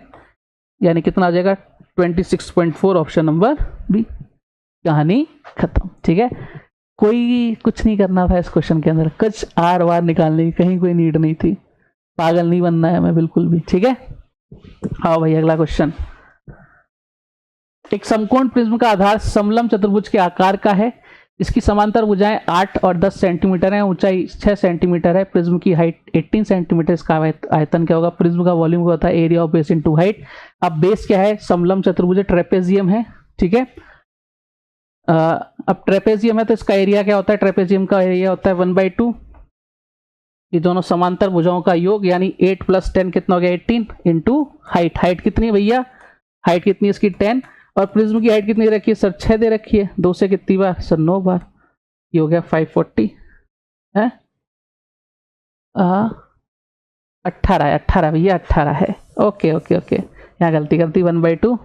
यानी कितना आ जाएगा? 26.4। Option number B. कहानी खत्म। ठीक है, कोई कुछ नहीं करना था इस क्वेश्चन के अंदर, कुछ आर वार निकालने की कहीं कोई नीड नहीं थी। पागल नहीं बनना है हमें बिल्कुल भी। ठीक है, आओ भाई अगला क्वेश्चन। एक समकोण प्रिज्म का आधार समलम चतुर्भुज के आकार का है। इसकी समांतर भुजाएं 8 और 10 सेंटीमीटर है, ऊंचाई 6 सेंटीमीटर है। प्रिज्म की हाइट 18 सेंटीमीटर। इसका आयतन क्या होगा? प्रिज्म का वॉल्यूम क्या होता है? Area of base into height. अब बेस क्या है? समलम चतुर्भुज, ट्रेपेजियम है। ठीक है, अब ट्रेपेजियम है तो इसका एरिया क्या होता है? ट्रेपेजियम का एरिया होता है 1/2। ये दोनों समांतर भुजाओं का योग, यानी 8 + 10 कितना हो गया? 18 इंटू हाइट कितनी है भैया? हाइट कितनी है इसकी? 10। और प्रिज्म की हाइट कितनी दे रखी है सर? 6 दे रखी है। 2 से कितनी बार सर? 9 बार। ये हो गया 540 है। 18 भैया, 18 है। ओके, यहाँ गलती 1/2।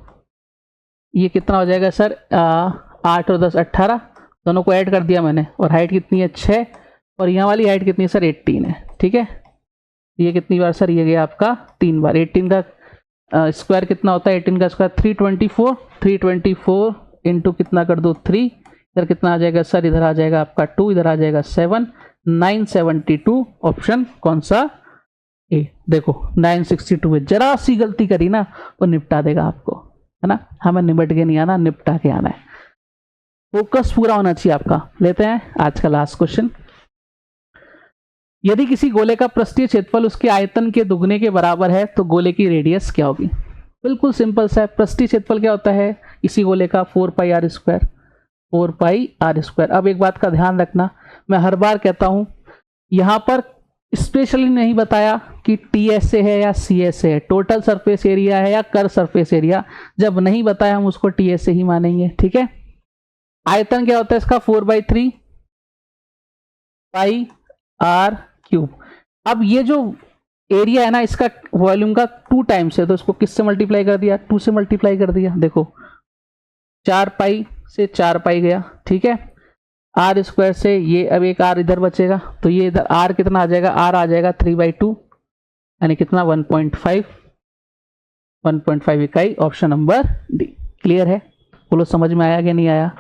ये कितना हो जाएगा सर? 8 और 10 18, दोनों को ऐड कर दिया मैंने। और हाइट कितनी है? 6। और यहाँ वाली हाइट कितनी है सर? 18 है। ठीक है, ये कितनी बार सर? ये गया आपका 3 बार। 18 का स्क्वायर कितना होता है? 18 का स्क्वायर 324। 324 इंटू कितना कर दो? 3। इधर कितना आ जाएगा सर? इधर आ जाएगा आपका 2, इधर आ जाएगा 7। 972। ऑप्शन कौन सा? ए। देखो 962 है। जरा सी गलती करी ना वो निपटा देगा आपको, है ना? हमें निपट के नहीं आना, निपटा के आना है। फोकस पूरा होना चाहिए आपका। लेते हैं आज का लास्ट क्वेश्चन। यदि किसी गोले का पृष्ठीय क्षेत्रफल उसके आयतन के दुगने के बराबर है तो गोले की रेडियस क्या होगी? बिल्कुल सिंपल सा है। पृष्ठीय क्षेत्रफल क्या होता है इसी गोले का? 4πr²। 4πr²। अब एक बात का ध्यान रखना, मैं हर बार कहता हूं, यहां पर स्पेशली नहीं बताया कि TSA है या CSA है, टोटल सरफेस एरिया है या कर सरफेस एरिया। जब नहीं बताया हम उसको TSA ही मानेंगे। ठीक है, आयतन क्या होता है इसका? 4/3 πr³। अब ये जो एरिया है ना इसका वॉल्यूम का 2 टाइम्स है, तो इसको किससे मल्टीप्लाई कर दिया, 2 से मल्टीप्लाई कर दिया। देखो 4 पाई से 4 पाई गया, ठीक है। आर स्क्वायर से ये अब एक आर इधर बचेगा, तो ये इधर आर कितना आ जाएगा, आर आ जाएगा 3/2 यानी कितना 1.5 इकाई। Option number D. क्लियर है, बोलो समझ में आया कि नहीं आया।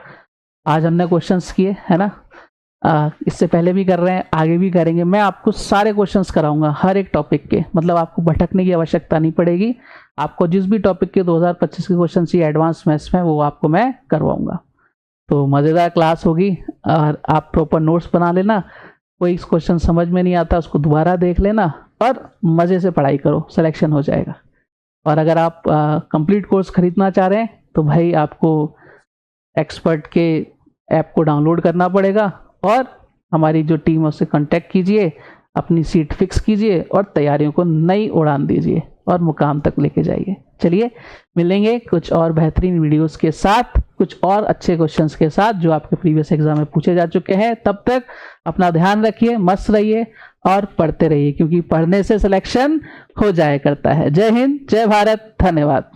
आज हमने क्वेश्चंस किए है ना, इससे पहले भी कर रहे हैं, आगे भी करेंगे। मैं आपको सारे क्वेश्चंस कराऊंगा हर एक टॉपिक के, मतलब आपको भटकने की आवश्यकता नहीं पड़ेगी। आपको जिस भी टॉपिक के 2025 के क्वेश्चन चाहिए एडवांस मैथ्स में, वो आपको मैं करवाऊंगा। तो मज़ेदार क्लास होगी और आप प्रॉपर नोट्स बना लेना। कोई क्वेश्चन समझ में नहीं आता उसको दोबारा देख लेना और मज़े से पढ़ाई करो, सिलेक्शन हो जाएगा। और अगर आप कंप्लीट कोर्स खरीदना चाह रहे हैं तो भाई आपको एक्सपर्ट के ऐप को डाउनलोड करना पड़ेगा और हमारी जो टीम है उससे कांटेक्ट कीजिए, अपनी सीट फिक्स कीजिए और तैयारियों को नई उड़ान दीजिए और मुकाम तक लेके जाइए। चलिए मिलेंगे कुछ और बेहतरीन वीडियोस के साथ, कुछ और अच्छे क्वेश्चंस के साथ जो आपके प्रीवियस एग्जाम में पूछे जा चुके हैं। तब तक अपना ध्यान रखिए, मस्त रहिए और पढ़ते रहिए, क्योंकि पढ़ने से सिलेक्शन हो जाया करता है। जय हिंद, जय भारत, धन्यवाद।